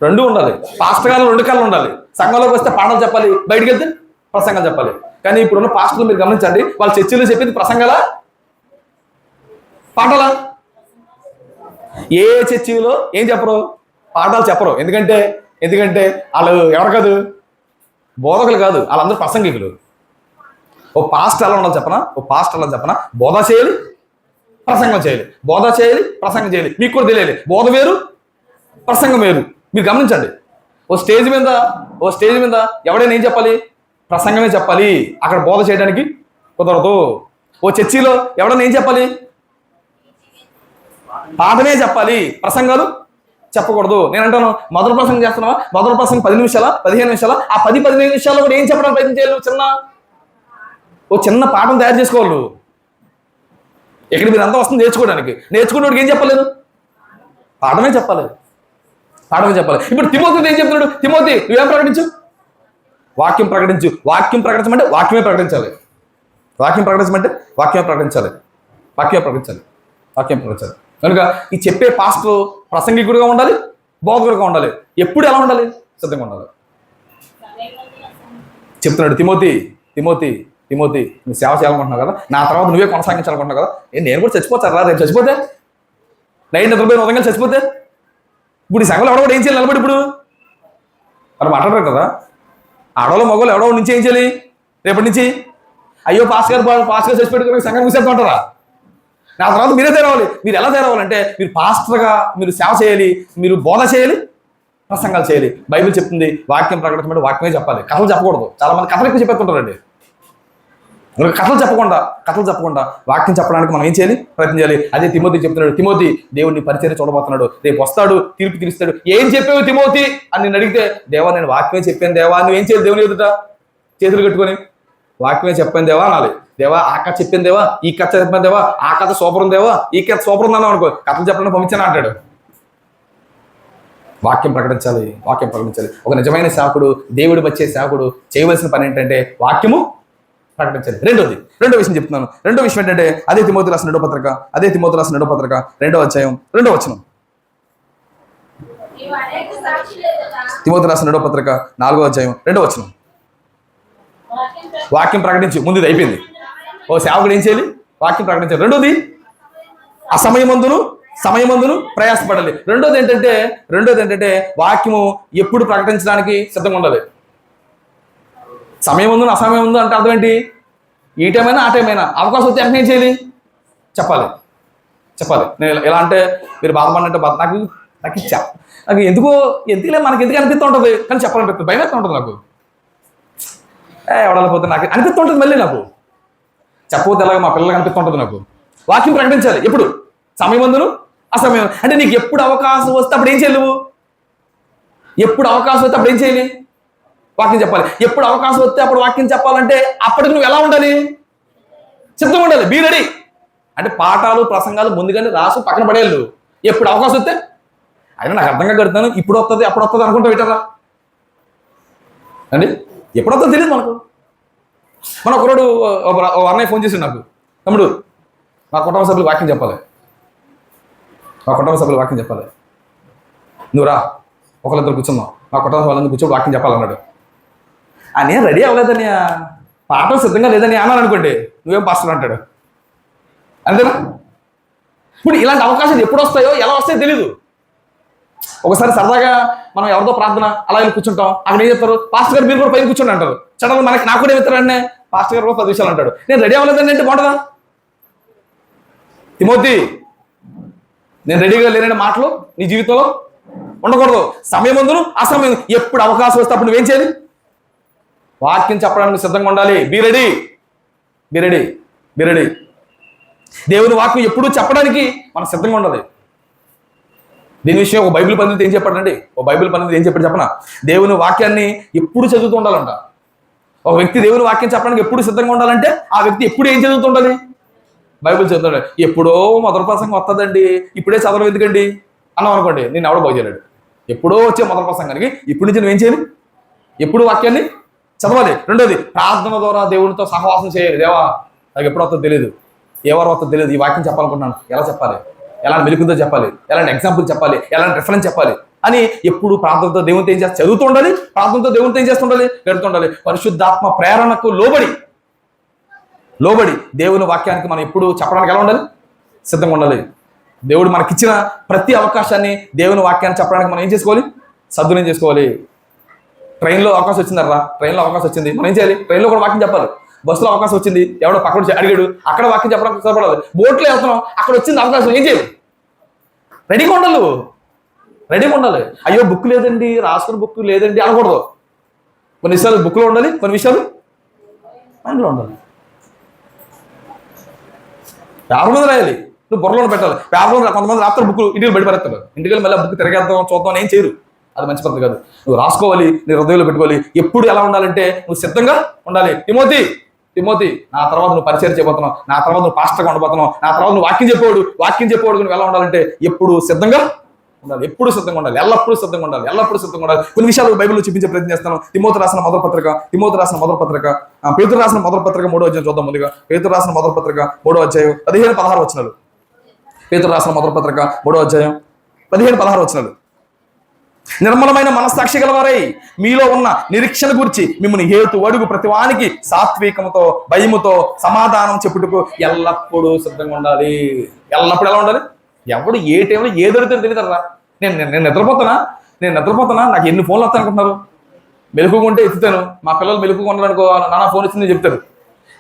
S1: 2 ఉండాలి. పాస్టర్ గారు 2 కాళ్ళు ఉండాలి. సంఘంలోకి వస్తే పాఠాలు చెప్పాలి, బయటికి వెళ్తే ప్రసంగాలు చెప్పాలి. కానీ ఇప్పుడున్న పాస్టర్లు మీరు గమనించండి, వాళ్ళ చర్చిలో చెప్పింది ప్రసంగాలా, పాఠాలా? ఏ చర్చిలో ఏం చెప్పరు? పాఠాలు చెప్పరు. ఎందుకంటే వాళ్ళు ఎవరు కాదు? బోధకులు కాదు, వాళ్ళందరూ ప్రసంగికులు. ఓ పాస్టర్ ఎలా ఉండాలి చెప్పనా? ఓ పాస్టర్ ఎలా చెప్పనా? బోధ చేయాలి, ప్రసంగం చేయాలి. బోధ చేయాలి, ప్రసంగం చేయాలి. మీకు కూడా తెలియాలి, బోధ వేరు, ప్రసంగం వేరు. మీరు గమనించండి. ఓ స్టేజ్ మీద ఎవడైనా ఏం చెప్పాలి? ప్రసంగమే చెప్పాలి. అక్కడ బోధ చేయడానికి కుదరదు. ఓ చర్చిలో ఎవడైనా ఏం చెప్పాలి? పాఠమే చెప్పాలి, ప్రసంగాలు చెప్పకూడదు. నేను అంటాను, మొదటి ప్రసంగం చేస్తున్నావా? మొదటి ప్రసంగం 10 నిమిషాలా, 15 నిమిషాలా? ఆ 10-15 నిమిషాల్లో కూడా ఏం చెప్పడానికి ప్రయత్నం చేయాలి? చిన్న పాఠం తయారు చేసుకోవాలి. ఇక్కడ మీరు అంతా వస్తుంది నేర్చుకునేవాడికి ఏం చెప్పలేదు? పాఠమే చెప్పాలి. ఇప్పుడు తిమోతి ఏం చెప్తున్నాడు? తిమోతి నువ్వేం ప్రకటించు? వాక్యం ప్రకటించు. వాక్యం ప్రకటించమంటే వాక్యమే ప్రకటించాలి. వాక్యం ప్రకటించాలి. కనుక ఈ చెప్పే పాస్టర్ ప్రసంగికుడిగా ఉండాలి, బోధకుడిగా ఉండాలి. ఎప్పుడు ఎలా ఉండాలి? సిద్ధంగా ఉండాలి. చెప్తున్నాడు తిమోతి, తిమోతి తిమోతి నువ్వు సేవ చేయాలనుకుంటున్నావు కదా, నా తర్వాత నువ్వే కొనసాగించాలనుకుంటున్నావు కదా, నేను కూడా చచ్చిపోతారా రేపు చచ్చిపోతే, నైట్ నిద్రపోయిన ఉదయం చచ్చిపోతే ఇప్పుడు ఈ సంఘంలో ఎవడో ఏం చేయాలి నిలబడి ఇప్పుడు మరి మాట్లాడరు కదా. ఆడవాళ్ళు మగవాళ్ళు ఎవడో నుంచి ఏం చేయాలి రేపటి నుంచి, అయ్యో పాస్ గారు చచ్చిపెట్టుకుని సంఘం మూసేస్తూ ఉంటారా, నా తర్వాత మీరే తేరవాలి. మీరు ఎలా తేరవాలంటే మీరు పాస్టర్గా మీరు సేవ చేయాలి, మీరు బోధ చేయాలి, ప్రసంగాలు చేయాలి. బైబిల్ చెప్తుంది వాక్యం ప్రకటించమంటే వాక్యమే చెప్పాలి, కథలు చెప్పకూడదు. చాలా మంది కథలు ఎక్కువ చెప్పేస్తుంటారండి. కథలు చెప్పకుండా వాక్యం చెప్పడానికి మనం ఏం చేయాలి, ప్రయత్నం చేయాలి. అదే తిమోతి చెప్తున్నాడు, తిమోతి దేవుడిని పరిచయం చూడబోతున్నాడు, రేపు వస్తాడు, తీర్పు తీరుస్తాడు. ఏం చెప్పావు తిమోతి అని నేను అడిగితే, దేవా నేను వాక్యమే చెప్పాను దేవా, నువ్వు ఏం చేయాలి దేవుని ఎదుట చేతులు కట్టుకొని, వాక్యమే చెప్పాను దేవా అనాలి. దేవా ఆ కథ చెప్పాను దేవా, ఈ కథ చెప్పాను దేవా, ఆ కథ సూపర్ ఉంది దేవా, ఈ కథ సూపర్ ఉందన్నా అనుకో, కథలు చెప్పడానికి పంపించాను అంటాడు. వాక్యం ప్రకటించాలి. ఒక నిజమైన సేవకుడు, దేవుడు వచ్చే సేవకుడు చేయవలసిన పని ఏంటంటే వాక్యము ప్రకటించాలి. రెండో విషయం చెప్తున్నాను. రెండో విషయం ఏంటంటే అదే తిమోతి రాసిన రెండో పత్రిక 2వ అధ్యాయం 2వ వచనం. తిమోతి రాసిన రెండో పత్రిక 4వ అధ్యాయం 2వ వచనం. వాక్యం ప్రకటించు. ముందు ఇది అయిపోయింది. ఓ సేవకుడు ఏం చేయాలి, వాక్యం ప్రకటించాలి. రెండోది సమయమందును ప్రయాసపడాలి. రెండోది ఏంటంటే వాక్యము ఎప్పుడు ప్రకటించడానికి సిద్ధంగా ఉండాలి. సమయమందును అసమయమందు అంటే అర్థం ఏంటి, ఈ టైమైనా ఆ టైమైనా అవకాశం వచ్చి వెంటనే ఏం చేయాలి, చెప్పాలి. నేను ఎలా అంటే మీరు బాధపడినట్టు నాకు ఇచ్చా, నాకు ఎందుకులే మనకి ఎందుకు అనిపిస్తూ ఉంటుంది, కానీ చెప్పాలనిపిస్తుంది, భయం వేస్తూ ఉంటుంది నాకు. ఎవడాలిపోతే నాకు అనిపిస్తుంటుంది, మళ్ళీ నాకు చెప్పకపోతే ఎలాగ మా పిల్లలకి అనిపిస్తుంటుంది. నాకు వాక్యం ప్రకటించాలి. ఎప్పుడు, సమయమందును అసమయం. అంటే నీకు ఎప్పుడు అవకాశం వస్తే అప్పుడు ఏం చేయలేవు, ఎప్పుడు అవకాశం వస్తే అప్పుడు ఏం చేయాలి, వాక్యం చెప్పాలి. ఎప్పుడు అవకాశం వస్తే అప్పుడు వాక్యం చెప్పాలంటే అప్పటికి నువ్వు ఎలా ఉండాలి, సిద్ధంగా ఉండాలి. Be ready. అంటే పాఠాలు ప్రసంగాలు ముందుగానే రాసు పక్కన పడేళ్ళు. ఎప్పుడు అవకాశం వస్తే, అయినా నాకు అర్థంగా కడుతున్నాను, ఇప్పుడు వస్తుంది అప్పుడు వస్తుంది అనుకుంటా పెట్టారా అండి, ఎప్పుడు వస్తుందో తెలియదు మనకు. మన ఒకరోడు అన్నయ్య ఫోన్ చేసి నాకు, తమ్ముడు మా కుటుంబ సభ్యులు వాక్యం చెప్పాలి, నువ్వు రా ఒకరిద్దరు కూర్చుందాం, మా కుటుంబ వాళ్ళందరూ కూర్చొని వాక్యం చెప్పాలన్నాడు. అని రెడీ అవ్వలేదని, పాఠం సిద్ధంగా లేదని అన్నాను అనుకోండి, నువ్వేం పాస్టర్ అంటాడు. అంతేనా? ఇప్పుడు ఇలాంటి అవకాశాలు ఎప్పుడు వస్తాయో ఎలా వస్తాయో తెలీదు. ఒకసారి సరదాగా మనం ఎవరితో ప్రార్థన అలా వెళ్ళి కూర్చుంటాం, అక్కడ ఏం చెప్తారు, పాస్టర్ గారు మీరు కూడా పైన కూర్చోండి అంటారు. చడలు నాకు కూడా ఏమిస్తారంటే పాస్టర్ గారు కూడా 10 విషయాలు అంటాడు. నేను రెడీ అవ్వలేదండి అంటే బాగుంటుందా? తిమోతి, నేను రెడీగా లేనని మాటలు నీ జీవితంలో ఉండకూడదు. సమయమందును అసమయం, ఎప్పుడు అవకాశం వస్తే అప్పుడు నువ్వేం చేయాలి, వాక్యం చెప్పడానికి సిద్ధంగా ఉండాలి. Be ready. దేవుని వాక్యం ఎప్పుడు చెప్పడానికి మనం సిద్ధంగా ఉండాలి. దీని విషయం ఒక బైబిల్ పండితుడు ఏం చెప్పాడు చెప్పనా, దేవుని వాక్యాన్ని ఎప్పుడు చదువుతూ ఉండాలంట. ఒక వ్యక్తి దేవుని వాక్యం చెప్పడానికి ఎప్పుడు సిద్ధంగా ఉండాలంటే ఆ వ్యక్తి ఎప్పుడు ఏం చదువుతుండాలి, బైబిల్ చదువుతాడు. ఎప్పుడో మొదటి ప్రసంగం వస్తుందండి, ఇప్పుడే చదవడం ఎందుకండి అన్నాం అనుకోండి, నేను ఎవడో బాగు చేయలేడు. ఎప్పుడో వచ్చే మొదటి ప్రసంగానికి ఇప్పుడు నుంచి నువ్వేం చేయాలి, ఎప్పుడు వాక్యాన్ని చదవాలి. రెండోది ప్రార్థన ద్వారా దేవునితో సహవాసం చేయాలి. దేవా నాకు ఎప్పుడు వస్తుందో తెలియదు, ఎవరు వస్తుందో తెలియదు, ఈ వాక్యం చెప్పాలనుకుంటున్నాను, ఎలా చెప్పాలి, ఎలాంటి మెలుకుందో చెప్పాలి, ఎలాంటి ఎగ్జాంపుల్ చెప్పాలి, ఎలాంటి రిఫరెన్స్ చెప్పాలి అని ఎప్పుడు ప్రార్థనతో దేవునితో ఏం చేస్తే చదువుతూ ఉండాలి, ప్రార్థనతో దేవునితో ఏం చేస్తుండాలి, గడుతుండాలి. పరిశుద్ధాత్మ ప్రేరణకు లోబడి దేవుని వాక్యానికి మనం ఎప్పుడు చెప్పడానికి ఎలా ఉండాలి, సిద్ధంగా ఉండాలి. దేవుడు మనకిచ్చిన ప్రతి అవకాశాన్ని దేవుని వాక్యాన్ని చెప్పడానికి మనం ఏం చేసుకోవాలి, సద్వినియోగం చేసుకోవాలి. ట్రైన్లో అవకాశం వచ్చింది, మనం ఏం చేయాలి, ట్రైన్లో కూడా వాక్యం చెప్పాలి. బస్సులో అవకాశం వచ్చింది, ఎవడో పక్కన అడిగాడు, అక్కడ వాక్యం చెప్పడానికి సరిపడాలి. బోట్లో వెళ్తున్నాం, అక్కడ వచ్చింది అవకాశం, ఏం చేయాలి, రెడీగా ఉండాలి. అయ్యో బుక్ లేదండి, రాసుకున్న బుక్ లేదండి అనకూడదు. కొన్ని విషయాలు బుక్లో ఉండాలి, కొన్ని విషయాలు మైండ్లో ఉండాలి. పేపర్ మీద రాయాలి, నువ్వు బుర్రలో పెట్టాలి. పేపర్లో కొంతమంది రాత్రి బుక్ ఇంటికి బయటపడతారు, ఇంటికి మళ్ళీ బుక్ తిరగేద్దాం చూద్దాం ఏం చేయరు, అది మంచి పద్ధతి కాదు. నువ్వు రాసుకోవాలి, నీ హృదయంలో పెట్టుకోవాలి. ఎప్పుడు ఎలా ఉండాలంటే నువ్వు సిద్ధంగా ఉండాలి. తిమోతి నా తర్వాత నువ్వు పరిచయం చేయబోతున్నావు, నా తర్వాత నువ్వు పాస్టర్గా ఉండబోతున్నావు, నా తర్వాత నువ్వు వాక్యం చెప్పేవాడు నువ్వు ఎలా ఉండాలంటే ఎప్పుడు సిద్ధంగా ఉండాలి, ఎల్లప్పుడూ సిద్ధంగా ఉండాలి. కొన్ని విషయాలు బైబిల్లో చూపించే ప్రయత్నం చేస్తాను. తిమోతి రాసిన మొదటి పత్రిక పేతురు రాసిన మొదటి పత్రిక 3వ అధ్యాయం చూద్దాం. ముందుగా పేతురు రాసిన మొదటి పత్రిక 3వ అధ్యాయం 15-16 వచనాలు. పేతురు రాసిన మొదటి పత్రిక 3వ అధ్యాయం 15-16 వచనాలు. నిర్మలమైన మనస్సాక్షి గలవారై మీలో ఉన్న నిరీక్షణ గురించి మిమ్మల్ని హేతు అడుగు ప్రతివానికి సాత్వికముతో భయముతో సమాధానం చెప్పుటకు ఎల్లప్పుడూ సిద్ధంగా ఉండాలి. ఎల్లప్పుడు ఎలా ఉండాలి? ఎవడు ఏ టైంలో ఏ దొరుకుతుందో తెలియదరా. నేను నిద్రపోతున్నా నాకు ఎన్ని ఫోన్లు వస్తాయి అనుకుంటున్నారు? మెలుకుంటే ఎత్తుతాను. మా పిల్లలు మెలుకు ఉన్నారనుకో, నాన్న ఫోన్ ఇచ్చిందని చెప్తారు.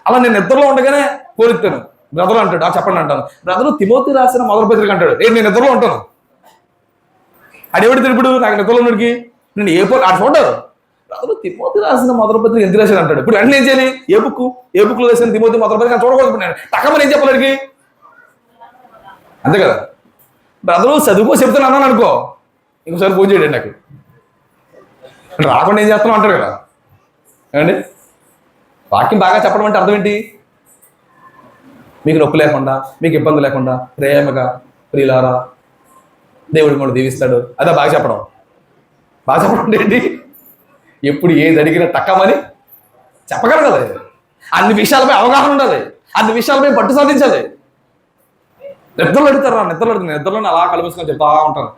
S1: అలా నేను నిద్రలో ఉండగానే ఫోన్ ఎత్తాను. బ్రదర్ అంటాడు, చెప్పండి అంటాను. బ్రదరు తిమోతి రాసిన మొదటి పత్రిక అంటాడు. నేను నిద్రలో ఉంటాను. అడేవాడు తిరుపుడు నాకు నిద్రలో ఉన్నడికి నేను ఏ ఆడు చూడారు. బ్రదరు తిమోతి రాసిన మొదటి పత్రిక ఎందుకు రాశాను అంటాడు. ఇప్పుడు వెంటనే ఏం చేయాలి? ఏ బుక్లో రాసిన తిమోతి మొదటి పత్రిక చూడకూడదు. నేను టక్కమని ఏం చెప్పాలి అడిగి? అంతే కదా. బ్రదరు చదువుకో చెప్తాను అన్నాను అనుకో, ఇంకోసారి ఫోన్ చేయడండి నాకు. రాకుండా ఏం చేస్తాను అంటారు కదా. ఏమండి, వాక్యం బాగా చెప్పడం అంటే అర్థం ఏంటి? మీకు నొప్పి లేకుండా, మీకు ఇబ్బంది లేకుండా ప్రేమగా ప్రియులారా దేవుడు కూడా దీవిస్తాడు. అదే బాగా చెప్పడం. బాగా చెప్పడం ఏంటి? ఎప్పుడు ఏది అడిగినా టక్కమని చెప్పగలగాలి. అన్ని విషయాలపై అవగాహన ఉండాలి. అన్ని విషయాలపై పట్టు సాధించాలి. నిద్రలో అడుగుతారా? నిద్రలోనే అలా కలుపుకొని చెప్తా ఉంటాను.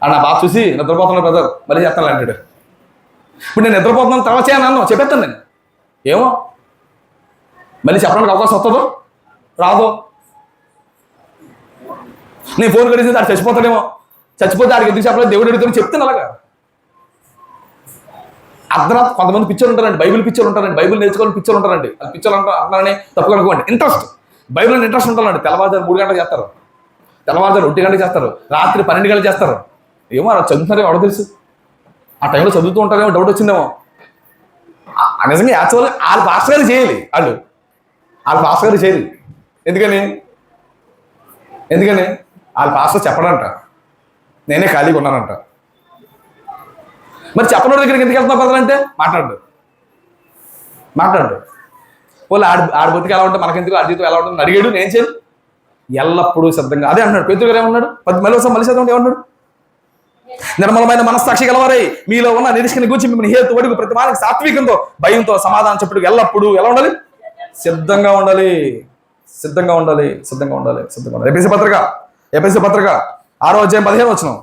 S1: నా బాగా చూసి నిద్రపోతున్నాడు బ్రదర్, మళ్ళీ చెప్తాను అంటాడు. ఇప్పుడు నేను నిద్రపోతున్నాను తర్వాత చేయను చెప్పేస్తాను నేను. ఏమో మళ్ళీ చెప్పడానికి అవకాశం వస్తుందో రాదో. నేను ఫోన్ కడిగితే ఆడు చచ్చిపోతాడేమో. చచ్చిపోతే ఆడికి ఎందుకు చెప్పలేదు? దేవుడు అడుగుతాను చెప్తాను. అలాగా అర్ధరాత్రి కొంతమంది పిక్చర్లు ఉంటారండి, బైబిల్ పిక్చర్లు ఉంటారండి, బైబిల్ నేర్చుకోవాలని పిక్చర్లు ఉంటారండి. అది పిక్చర్లు అంటారని తప్పుగా అనుకోండి. ఇంట్రెస్ట్, బైబిల్ ఇంట్రెస్ట్ ఉంటారండి. తెల్లవారుజాము 3 గంటలకు చేస్తారు, తెల్లవారుజాము 1 గంటలకు చేస్తారు, రాత్రి 12 గంటలకు చేస్తారు. ఏమో అలా చదువుతున్నారో ఎవడో తెలుసు. ఆ టైంలో చదువుతూ ఉంటారేమో, డౌట్ వచ్చిందేమో. నిజంగా యాక్చువల్గా వాళ్ళ పాస్టర్ గారు చేయాలి. వాళ్ళ పాస్టర్ గారు చేయాలి. ఎందుకని వాళ్ళ పాస్టర్ చెప్పడంట, నేనే ఖాళీగా ఉన్నానంట. మరి చెప్పడం దగ్గరికి ఎందుకు వెళ్తున్నా పదాలంటే మాట్లాడు వాళ్ళు ఆడి బతికి ఎలా ఉంటుంది, మనకెందుకు ఆడి జీవితం ఎలా ఉంటుంది అడిగాడు. నేను చేయను. ఎల్లప్పుడూ సిద్ధంగా అదే అంటున్నాడు. పేతురు గారు ఏమన్నాడు? మళ్ళీ చదవండి. ఏమన్నాడు? నిర్మలమైన మనస్సాక్షి గలవారై మీలో ఉన్న నిరీక్షణ గురించి మిమ్మల్ని హేతు అడుగు ప్రతిమానికి సాత్వికంతో భయంతో సమాధానం చెప్పుడు ఎల్లప్పుడూ ఎలా ఉండాలి? సిద్ధంగా ఉండాలి. ఎఫెసీ పత్రిక 6వ అధ్యాయం 15వ వచనం.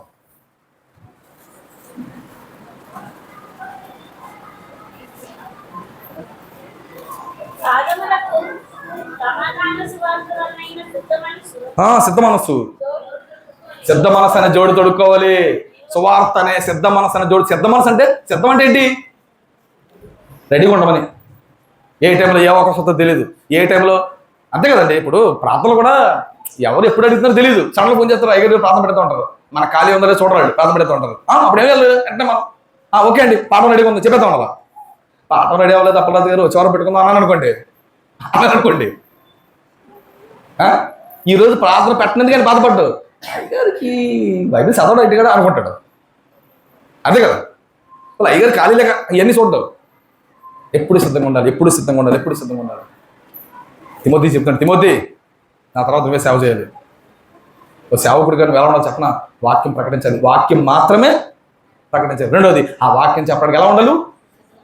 S1: సిద్ధ మనసు అనే జోడు తొడుక్కోవాలి. సువార్త అనే సిద్ధ మనసు అనే జోడు. సిద్ధ మనసు అంటే సిద్ధం అంటే ఏంటి? రెడీగా ఉండమని. ఏ టైంలో ఏ అవకాశం తెలియదు, ఏ టైంలో. అంతే కదండి. ఇప్పుడు ప్రార్థనలు కూడా ఎవరు ఎప్పుడు అడుగుతున్నారో తెలియదు. ఛానల్ ఫోన్ చేస్తారు, ఐదు ప్రార్థన పెడుతూ ఉంటారు. మన ఖాళీ ఉందో చూడరాడు, ప్రార్థన పెడుతూ ఉంటారు. అప్పుడు ఏం లేదు అంటే మనం ఓకే అండి పాఠం రెడీగా ఉంది చెప్పేద్దాం. అలా పాఠం రెడీ అవ్వలేదు, అప్పలేదు గారు చివర పెట్టుకుందాం అన్నాను అనుకోండి. ఈరోజు ప్రార్థన పెట్టినందుకు కానీ బాధపడ్డాడు. అయ్యగారికి బైబిల్ చదవడం ఇంటి కూడా అనుకుంటాడు. అంతే కదా. వాళ్ళు అయ్యగారు ఖాళీ లేక ఇవన్నీ చూడడం. ఎప్పుడు సిద్ధంగా ఉండాలి. తిమోతి చెప్తాను, తిమోతి నా తర్వాత నువ్వే సేవ చేయాలి. ఓ సేవకుడు గారు ఎలా ఉండాలి చెప్పనా? వాక్యం ప్రకటించాలి, వాక్యం మాత్రమే ప్రకటించాలి. రెండోది, ఆ వాక్యం చెప్పడానికి ఎలా ఉండాలి?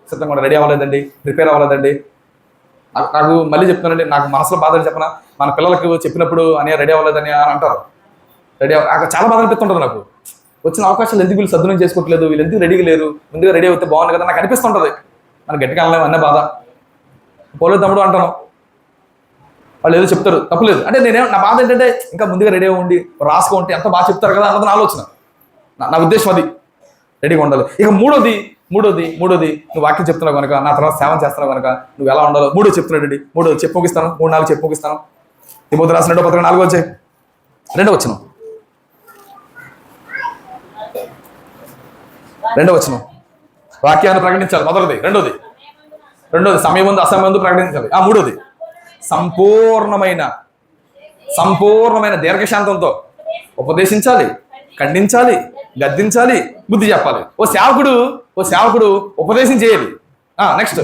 S1: సిద్ధంగా ఉండాలి. రెడీ అవ్వలేదండి, ప్రిపేర్ అవ్వలేదండి. నాకు మళ్ళీ చెప్తున్నానండి, నాకు మనసులో బాధలు చెప్పనా? మన పిల్లలకు చెప్పినప్పుడు అని రెడీ అవ్వలేదని అని అంటారు. చాలా బాధ అనిపిస్తుంటుంది నాకు. వచ్చిన అవకాశాలు ఎందుకు వీళ్ళు సద్వినియోగం చేసుకోవట్లేదు, వీళ్ళు ఎందుకు రెడీగా లేరు, ముందుగా రెడీ అవుతే బాగుంది కదా నాకు అనిపిస్తుంటుంది. మనకు గట్టిగా అనలేము, అన్న బాధ. పోలేదు తమ్ముడు అంటాను, వాళ్ళు ఏదో చెప్తారు, తప్పులేదు. అంటే నా బాధ ఏంటంటే ఇంకా ముందుగా రెడీ ఉండి రాసుకో ఉంటే ఎంత బాగా చెప్తారు కదా అన్నది నా ఆలోచన, నా ఉద్దేశం అది. రెడీగా ఉండాలి. ఇక మూడోది నువ్వు వాక్యం చెప్తున్నావు కనుక, నా తర్వాత సేవ చేస్తున్నావు కనుక నువ్వు ఎలా ఉండాలో చెప్తున్నాడు. మూడోది చెప్పి ముగిస్తాను, 3-4 చెప్పి ముగిస్తాను. తిమోతి రాసిన 2వ పత్రిక 4వ అధ్యాయం 2వ వచనం. వాక్యాన్ని ప్రకటించాలి మొదటిది. రెండోది సమయమందు అసమయందు ప్రకటించాలి. మూడోది సంపూర్ణమైన దీర్ఘశాంతంతో ఉపదేశించాలి, ఖండించాలి, గద్దించాలి, బుద్ధి చెప్పాలి. ఓ సేవకుడు ఉపదేశం చేయాలి. నెక్స్ట్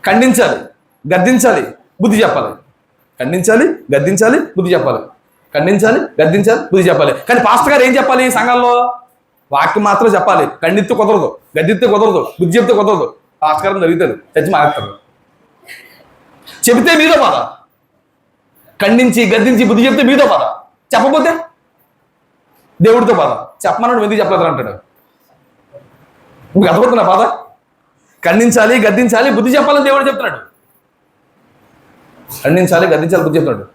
S1: ఖండించాలి, గద్దించాలి, బుద్ధి చెప్పాలి. కానీ పాస్టర్ గారు ఏం చెప్పాలి? సంఘంలో వాక్యం మాత్రం చెప్పాలి. ఖండితే కుదరదు, గద్దితే కుదరదు, బుద్ధి చెప్తే కుదరదు. పాస్టర్ గారు జరుగుతుంది, చచ్చి మారేస్తారు. చెబితే మీదో బాధ, ఖండించి గద్దించి బుద్ధి చెప్తే మీదో బాధ, చెప్పకపోతే దేవుడితో బాధ. చెప్పమన్నాడు, ఎందుకు చెప్పలేదు అంటాడు. మీకు అర్థమవుతున్నా బాధ? ఖండించాలి, గద్దించాలి, బుద్ధి చెప్పాలని దేవుడు చెప్తున్నాడు. ఖండించాలి, గద్దించాలి, బుద్ధి చెప్తున్నాడు.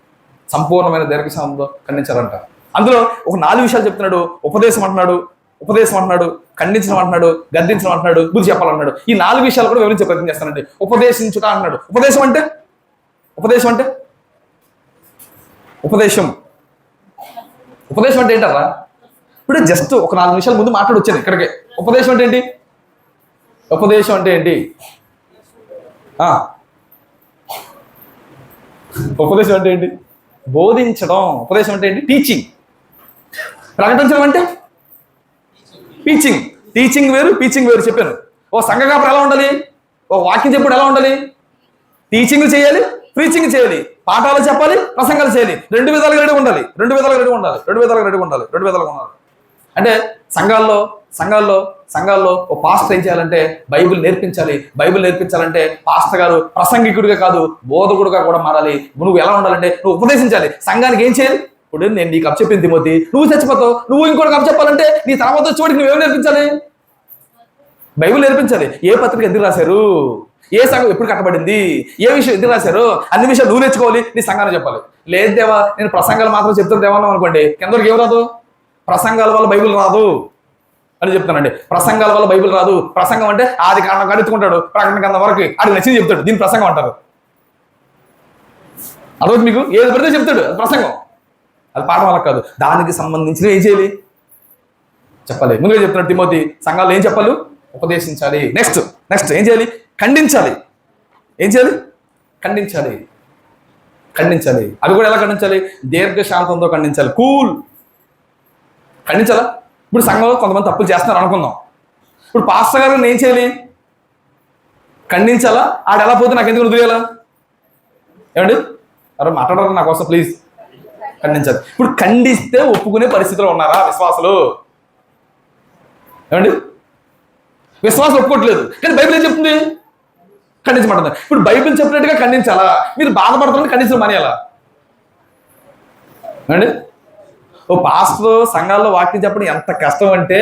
S1: సంపూర్ణమైన దీర్ఘశాంతంతో ఖండించాలంట. అందులో ఒక 4 విషయాలు చెప్తున్నాడు. ఉపదేశం అంటున్నాడు, ఖండించడం అంటున్నాడు, గద్దించడం అంటున్నాడు, బుద్ధి చెప్పాలంటున్నాడు. ఈ 4 విషయాలు కూడా వివరించే ప్రయత్నం చేస్తానండి. ఉపదేశించుట అంటున్నాడు. ఉపదేశం అంటే ఏంటరా? ఇప్పుడు జస్ట్ ఒక 4 నిమిషాల ముందు మాట్లాడి వచ్చాను ఇక్కడికి. ఉపదేశం అంటే ఏంటి? ఉపదేశం అంటే ఏంటి? ఉపదేశం అంటే ఏంటి? బోధించడం. ఉపదేశం అంటే ఏంటి? టీచింగ్. ప్రకటించడం అంటే టీచింగ్ వేరు, పీచింగ్ వేరు చెప్పాను. ఓ సంఘ కాపురు ఎలా ఉండాలి? ఓ వాక్యం చెప్పుడు ఎలా ఉండాలి? టీచింగ్ చేయాలి, ప్రీచింగ్ చేయాలి, పాఠాలు చెప్పాలి, ప్రసంగాలు చేయాలి. 2 విధాలుగా రెడీ ఉండాలి. అంటే సంఘాల్లో ఓ పాస్టర్ ఏం చేయాలంటే బైబిల్ నేర్పించాలంటే పాస్టర్ గారు ప్రసంగికుడిగా కాదు, బోధకుడుగా కూడా మారాలి. నువ్వు ఎలా ఉండాలంటే నువ్వు ఉపదేశించాలి. సంఘానికి ఏం చేయాలి? ఇప్పుడు నేను నీకు అప్పచెప్పింది తిమోతి, నువ్వు చచ్చిపోతావు, నువ్వు ఇంకోటికి అప్పచెప్పాలంటే నీ తర్వాత వచ్చేవాడికి నువ్వేం నేర్పించాలి? బైబిల్ నేర్పించాలి. ఏ పత్రిక ఎందుకు రాశారు, ఏ సంఘం ఎప్పుడు కట్టబడింది, ఏ విషయం ఎందుకు రాశారు, అన్ని విషయాలు నువ్వు నేర్చుకోవాలి, నీ సంఘాన్ని చెప్పాలి. లేదు దేవా నేను ప్రసంగాలు మాత్రం చెప్తాను దేవన్నాం అనుకోండి, కిందకి ఏం రాదు? ప్రసంగాల వల్ల బైబిల్ రాదు అని చెప్తానండి. ప్రసంగాల వల్ల బైబిల్ రాదు. ప్రసంగం అంటే ఆది కారణం కడుతుకుంటాడు, ప్రకటన కింద వరకు ఆడికి నచ్చింది చెప్తాడు, దీని ప్రసంగం అంటారు. అదొకటి మీకు ఏది పడితే చెప్తాడు, అది ప్రసంగం. అది పాఠం వల్ల కాదు. దానికి సంబంధించిన ఏం చేయాలి చెప్పాలి. ముందుగా చెప్తున్నాడు తిమోతి, సంఘాలు ఏం చెప్పాలి? ఉపదేశించాలి. నెక్స్ట్ ఏం చేయాలి? ఖండించాలి. ఖండించాలి. అది కూడా ఎలా ఖండించాలి? దీర్ఘశాంతంతో ఖండించాలి. ఖండించాలా? ఇప్పుడు సంఘంలో కొంతమంది తప్పులు చేస్తున్నారు అనుకుందాం. ఇప్పుడు పాస్టర్ గారు ఏం చేయాలి? ఖండించాలా? ఆడు ఎలా పోతే నాకు ఎందుకు వదిలేయాలా? ఏమండి ఎవరు మాట్లాడారు నా కోసం ప్లీజ్? ఖండించాలి. ఇప్పుడు ఖండిస్తే ఒప్పుకునే పరిస్థితిలో ఉన్నారా విశ్వాసులు? ఏమండి విశ్వాసం ఒప్పుకోవట్లేదు, కానీ బైబిల్ ఏం చెప్తుంది? ఖండించమంటుంది. ఇప్పుడు బైబిల్ చెప్పినట్టుగా ఖండించాలా? మీరు బాధపడుతున్న ఖండించడం మానేయాలా? ఏమండి ఓ పాస్టర్ సంఘాల్లో వాక్యం చెప్పడం ఎంత కష్టం అంటే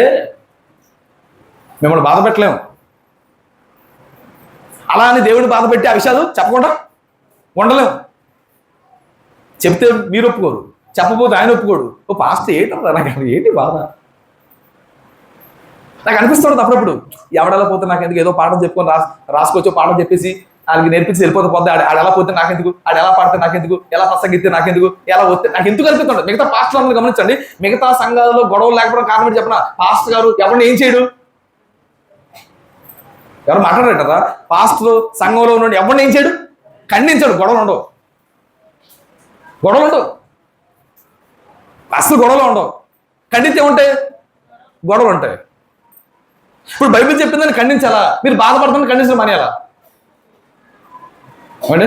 S1: మిమ్మల్ని బాధ పెట్టలేము. అలా అని దేవుడిని బాధ పెట్టి ఆ విషయాలు చెప్పకుండా ఉండలేము. చెప్తే మీరు ఒప్పుకోరు, చెప్పబోతే ఆయన ఒప్పుకోడు. ఓ పాస్టర్ ఏంటరా నాకు ఏంటి బాధ? నాకు అనిపిస్తుంది అప్పుడప్పుడు, ఎవడెలా పోతే నాకు ఎందుకు, ఏదో పాఠం చెప్పుకొని రాసుకోవచ్చు, పాఠం చెప్పేసి వాళ్ళకి నేర్పించి వెళ్ళిపోతే పోతే ఆడు ఎలా పోతే నాకెందుకు, ఆడు ఎలా పాడితే నాకెందుకు, ఎలా ప్రసంగిస్తే నాకెందుకు, ఎలా వస్తే నాకు ఎందుకు అనిపిస్తుంది. మిగతా పాస్టర్లను గమనించండి, మిగతా సంఘాలలో గొడవలు లేకపోవడం కారణం చెప్పిన పాస్టర్ గారు ఎవరిని ఏం చేయడు, ఎవరు మాట్లాడారు కదా, పాస్టర్ సంఘంలో ఉన్న ఎవరిని ఏం చేయడు, ఖండించాడు. గొడవలు ఉండవు, అసలు గొడవలు ఉండవు. ఖండితే ఉంటాయి, గొడవలు ఉంటాయి. ఇప్పుడు బైబిల్ చెప్పిందని ఖండించాలా? మీరు బాధపడుతుందని ఖండించడం మానేయాలా? ఏమండి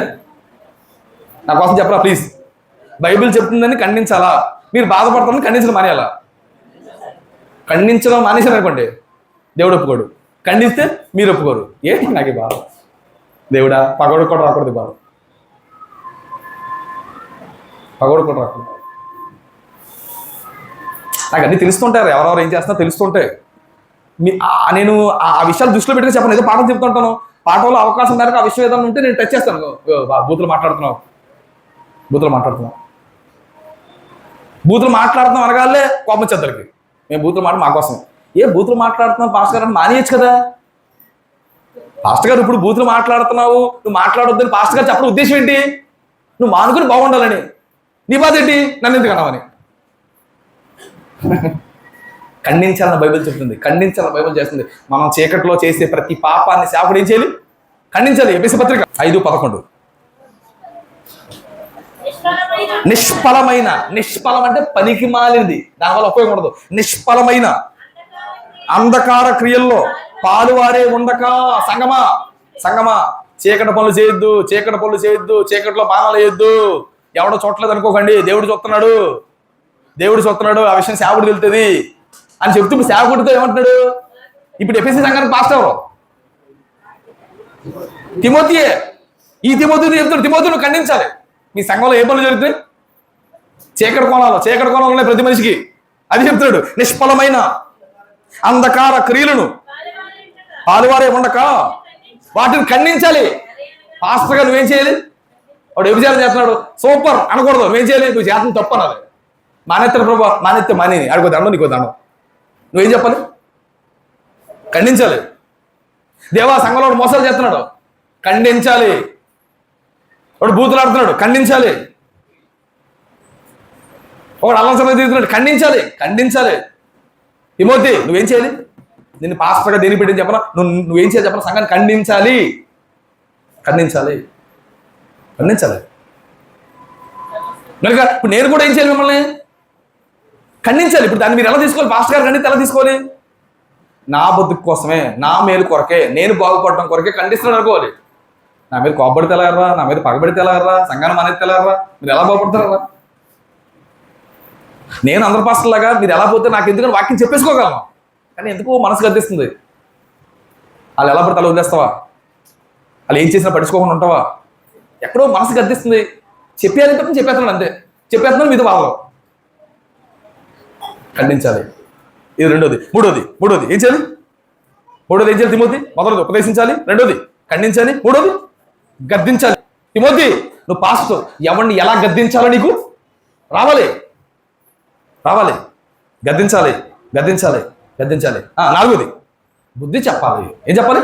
S1: నా కోసం చెప్పరా ప్లీజ్? బైబిల్ చెప్తుందని ఖండించాలా? మీరు బాధపడుతుందని ఖండించడం మానేయాలా? ఖండించడం మానేశారు అనుకోండి, దేవుడు ఒప్పుకోడు. ఖండిస్తే మీరు ఒప్పుకోరు. ఏంటి నాకు బాధ? దేవుడా పగోడు కూడా రాకూడదు, బాధ పగోడు కూడా రాకూడదు. నాకు అన్నీ తెలుస్తుంటారు, ఎవరెవరు ఏం చేస్తున్నా తెలుస్తుంటాయి. నేను ఆ విషయాలు దృష్టిలో పెట్టుకుని చెప్పను, ఏదో పాఠం చెప్తుంటాను, పాఠంలో అవకాశం మేరకు ఆ విషయం ఏదైనా ఉంటే నేను టచ్ చేస్తాను. బూతులు మాట్లాడుతున్నాం అనగానే కోపం చెద్దరికి, మేము బూతులు మాట మా కోసం. బూతులు మాట్లాడుతున్నావు పాస్టర్ గారు మానేయచ్చు కదా. పాస్టర్ గారు ఇప్పుడు బూతులు మాట్లాడుతున్నావు, నువ్వు మాట్లాడొద్దని పాస్టర్ గారు చెప్పడం ఉద్దేశం ఏంటి? నువ్వు మానుకుని బాగుండాలని. నీ బాధ ఏంటి? నన్ను ఎందుకు అన్నావని. ఖండించాలని బైబిల్ చెప్తుంది, ఖండించాలని బైబిల్ చేస్తుంది. మనం చీకట్లో చేసే ప్రతి పాపాన్ని సేవకుడు ఏం చేయాలి? ఖండించాలి. ఎఫెసీ పత్రిక 5:11. నిష్ఫలం అంటే పనికి మాలింది, దానివల్ల ఉపయోగం ఉండదు. నిష్ఫలమైన అంధకార క్రియల్లో పాలువారే ఉండక. సంగమా చీకటి పనులు చేయొద్దు, చీకటిలో బాణాలు వేయొద్దు. ఎవడో చూడలేదు అనుకోకండి, దేవుడు చూస్తున్నాడు. ఆ విషయం సేవకుడు తెలుస్తుంది అని చెప్తూ ఇప్పుడు సేవకుడితో ఏమంటున్నాడు? ఇప్పుడు ఎఫెసీ సంఘానికి పాస్టర్ ఎవరు? తిమోతియే. ఈ తిమోతిని చెప్తాడు, తిమోతిని ఖండించాలి. మీ సంఘంలో ఏ పనులు జరుగుతాయి? చీకటి కోణాలు ఉన్నాయి ప్రతి మనిషికి. అది చెప్తున్నాడు. నిష్ఫలమైన అంధకార క్రియలను పాలువారే ఉండక వాటిని ఖండించాలి. పాస్టర్ గారు నువ్వేం చేయాలి? వాడు వ్యభిచారం చేస్తున్నాడు, సూపర్ అనకూడదు. నువ్వేం చేయాలి? నువ్వు చేతను తప్పు అనాలి. మానేత్తాడు ప్రభు, మానేత్తే మానే, ఆడికో దండం నీకో దండం. నువ్వేం చెప్పాలి? ఖండించాలి. దేవా సంఘంలో మోసాలు చేస్తున్నాడు, ఖండించాలి. వాడు బూతులాడుతున్నాడు, ఖండించాలి. వాడు అల్లం సమయం తీరుతున్నాడు, ఖండించాలి. ఖండించాలి. తిమోతి నువ్వేం చేయాలి? నిన్ను పాస్టర్గా దేని పెట్టింది చెప్పనా? నువ్వేం చేయాలి చెప్పనా? సంఘాన్ని ఖండించాలి. ఖండించాలి. ఖండించాలి. కనుక ఇప్పుడు నేను కూడా ఏం చేయాలి? మిమ్మల్ని ఖండించాలి. ఇప్పుడు దాన్ని మీరు ఎలా తీసుకోవాలి? పాస్టర్ గారు ఖండితే ఎలా తీసుకోవాలి? నా బతుకు కోసమే, నా మేలు కొరకే, నేను బాగుపడటం కొరకే ఖండిస్తున్నాడు అనుకోవాలి. నా మీద కోపడితే ఎలాగరా, నా మీద పగబడితే ఎలాగరా, సంఘాన్ని మానేస్తే ఎలాగరా, మీరు ఎలా బాగుపడతారా? నేను అందరి పాస్టర్లాగా మీరు ఎలా పోతే నాకు ఎందుకని వాక్యం చెప్పేసుకోగలను, కానీ ఎందుకు మనసు గద్దిస్తుంది. వాళ్ళు ఎలా పడితే అలా వదిలేస్తావా? వాళ్ళు ఏం చేసినా పట్టించుకోకుండా ఉంటావా? ఎక్కడో మనసు గద్దిస్తుంది. చెప్పేయాలి తప్పని చెప్పేస్తున్నాడు, అంతే. చెప్పేస్తున్నాడు మీద వాళ్ళు ఖండించాలి. ఇది రెండోది. మూడోది ఏం చేయాలి? ఏం చేయాలి తిమోతి? మొదటిది ఉపదేశించాలి, రెండోది ఖండించాలి, మూడోది గద్దించాలి. తిమోతి నువ్వు పాస్టర్, ఎవరిని ఎలా గద్దించాలో నీకు రావాలి. గద్దించాలి. నాలుగోది బుద్ధి చెప్పాలి. ఏం చెప్పాలి?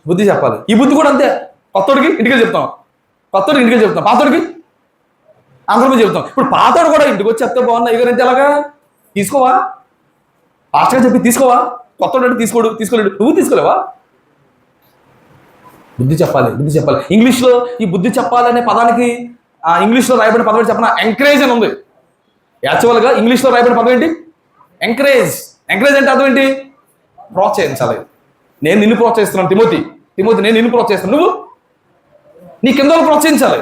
S1: బుద్ధి చెప్పాలి. ఈ బుద్ధి కూడా అంతే. కొత్తోడికి ఇంటికి చెప్తాం, పాతోడికి అందరూ చెప్తాం. ఇప్పుడు పాతోడు కూడా ఇంటికి వచ్చి చెప్తే బాగున్నా ఇగరంటే ఎలాగా? తీసుకోవా? పాస్టర్గా చెప్పి తీసుకోవా? కొత్తోడు అంటే తీసుకోలేడు. నువ్వు తీసుకోలేవా? బుద్ధి చెప్పాలి. ఇంగ్లీష్లో ఈ బుద్ధి చెప్పాలనే పదానికి ఇంగ్లీష్లో రాయబడిన పదం ఏంటి చెప్పనా? ఎంకరేజ్ అని ఉంది. యాక్చువల్గా ఇంగ్లీష్లో రాయబడిన పదం ఏంటి? ఎంకరేజ్ అంటే అర్థం ఏంటి? ప్రోత్సహించాలి. నేను నిన్ను ప్రోత్సహిస్తున్నాను తిమోతి, నేను నిన్ను ప్రోత్సహిస్తున్నాను. నువ్వు నీ కింద ప్రోత్సహించాలి.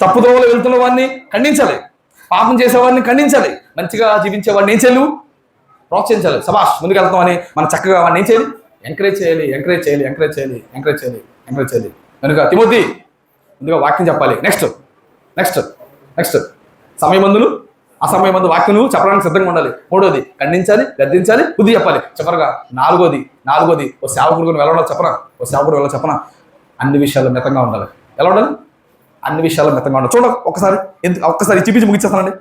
S1: తప్పుదోవలో వెళ్తున్న వాడిని ఖండించాలి, పాపం చేసేవాడిని ఖండించాలి, మంచిగా జీవించేవాడిని ఏం చేయాలి? నువ్వు ప్రోత్సహించాలి. సబాష్ ముందుకు వెళ్తామని మనం చక్కగా వాడిని ఏం చేయాలి? ఎంకరేజ్ చేయాలి. కనుక తిమోతి ముందుగా వాక్యం చెప్పాలి. నెక్స్ట్ సమయమందును అసమయమందు వాక్యం నువ్వు చెప్పడానికి సిద్ధంగా ఉండాలి. మూడోది ఖండించాలి, గద్దించాలి, బుద్ధి చెప్పాలి. చివరిగా నాలుగోది ఓ సేవకుడు ఎలా ఉండాలి చెప్పనా? అన్ని విషయాల్లో మితంగా ఉండాలి. ఎలా ఉండాలి? అన్ని విషయాల్లో మితంగా ఉండాలి. చూడ ఒక్కసారి చూపించి ముగిచ్చేస్తానండి.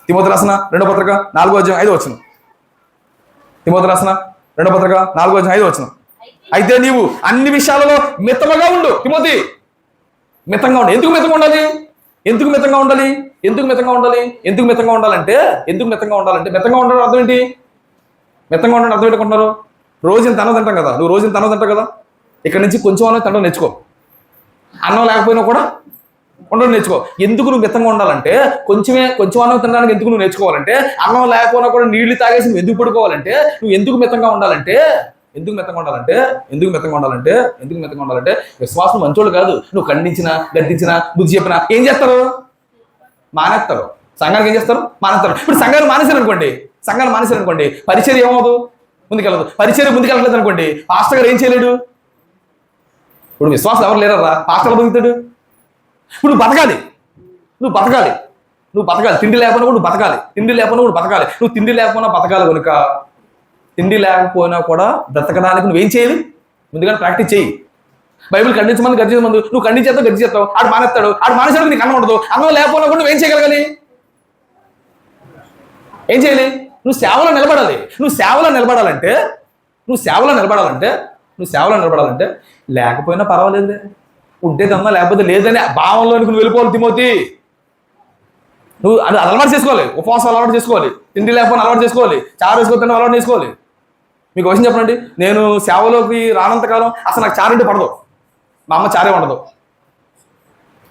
S1: తిమోతి రాసిన 2వ పత్రిక 4వ అధ్యాయం 5వ వచనం. తిమోతి రాసిన 2వ పత్రిక 4వ అధ్యాయం 5వ వచనం. అయితే నీవు అన్ని విషయాలలో మితముగా ఉండు. తిమోతి మితంగా ఉండు. ఎందుకు మితంగా ఉండాలి? మితంగా ఉండాలంటే మితంగా ఉండడం అర్థం ఏంటి? అనుకుంటున్నారు? రోజు ఇంత అన్నం తింటాం కదా, నువ్వు రోజు ఇంత అన్నం తింటావు కదా, ఇక్కడ నుంచి కొంచెం అన్నం తినడం నేర్చుకో. అన్నం లేకపోయినా కూడా ఉండడం నేర్చుకో. ఎందుకు నువ్వు మితంగా ఉండాలంటే కొంచెం అన్నం తినడానికి ఎందుకు నువ్వు నేర్చుకోవాలంటే, అన్నం లేకపోయినా కూడా నీళ్లు తాగేసి నువ్వు ఎందుకు పడుకోవాలంటే, నువ్వు ఎందుకు మితంగా ఉండాలంటే విశ్వాసం మంచోళ్ళు కాదు. నువ్వు ఖండించినా, గద్దించినా, బుద్ధి చెప్పినా ఏం చేస్తారు? మానేస్తారు. సంఘానికి ఏం చేస్తారు? మానేస్తారు. ఇప్పుడు సంఘాన్ని మానేశారు అనుకోండి, పరిచర్య ఏమవుదు? ముందుకెళ్ళదు. పరిచర్య ముందుకెళ్ళలేదు అనుకోండి, పాస్టర్ గారు ఏం చేయలేడు. ఇప్పుడు విశ్వాసం ఎవరు లేరరా? పాస్టర్ బతుకుతాడు. ఇప్పుడు నువ్వు బతకాలి. తిండి లేకపోయినా కూడా నువ్వు బతకాలి. నువ్వు తిండి లేకపోయినా బతకాలి. కనుక తిండి లేకపోయినా కూడా బ్రతకడానికి నువ్వేం చేయాలి? ముందుగా ప్రాక్టీస్ చేయి. బైబిల్ గర్జించమంది నువ్వు గర్జించేస్తావు. ఆడు మానేస్తాడు, నీకు అన్నం ఉండదు. అన్నం లేకపోయినా కూడా నువ్వేం చేయగలగాలి? ఏం చేయాలి? నువ్వు సేవలో నిలబడాలంటే లేకపోయినా పర్వాలేదులే, ఉంటేదన్నా లేకపోతే లేదని భావంలోనికి నువ్వు వెళ్ళిపోవాలి. తిమోతి నువ్వు అది అలవాటు చేసుకోవాలి. ఉపవాసం అలవాటు చేసుకోవాలి, తిండి లేకపోయినా అలవాటు చేసుకోవాలి, చారు వేసుకోవద్దని అలవాటు చేసుకోవాలి. మీకు విషయం చెప్పండి, నేను సేవలోకి రానంతకాలం అసలు నాకు చారు అంటే పడదు. మా అమ్మ చారే ఉండదు.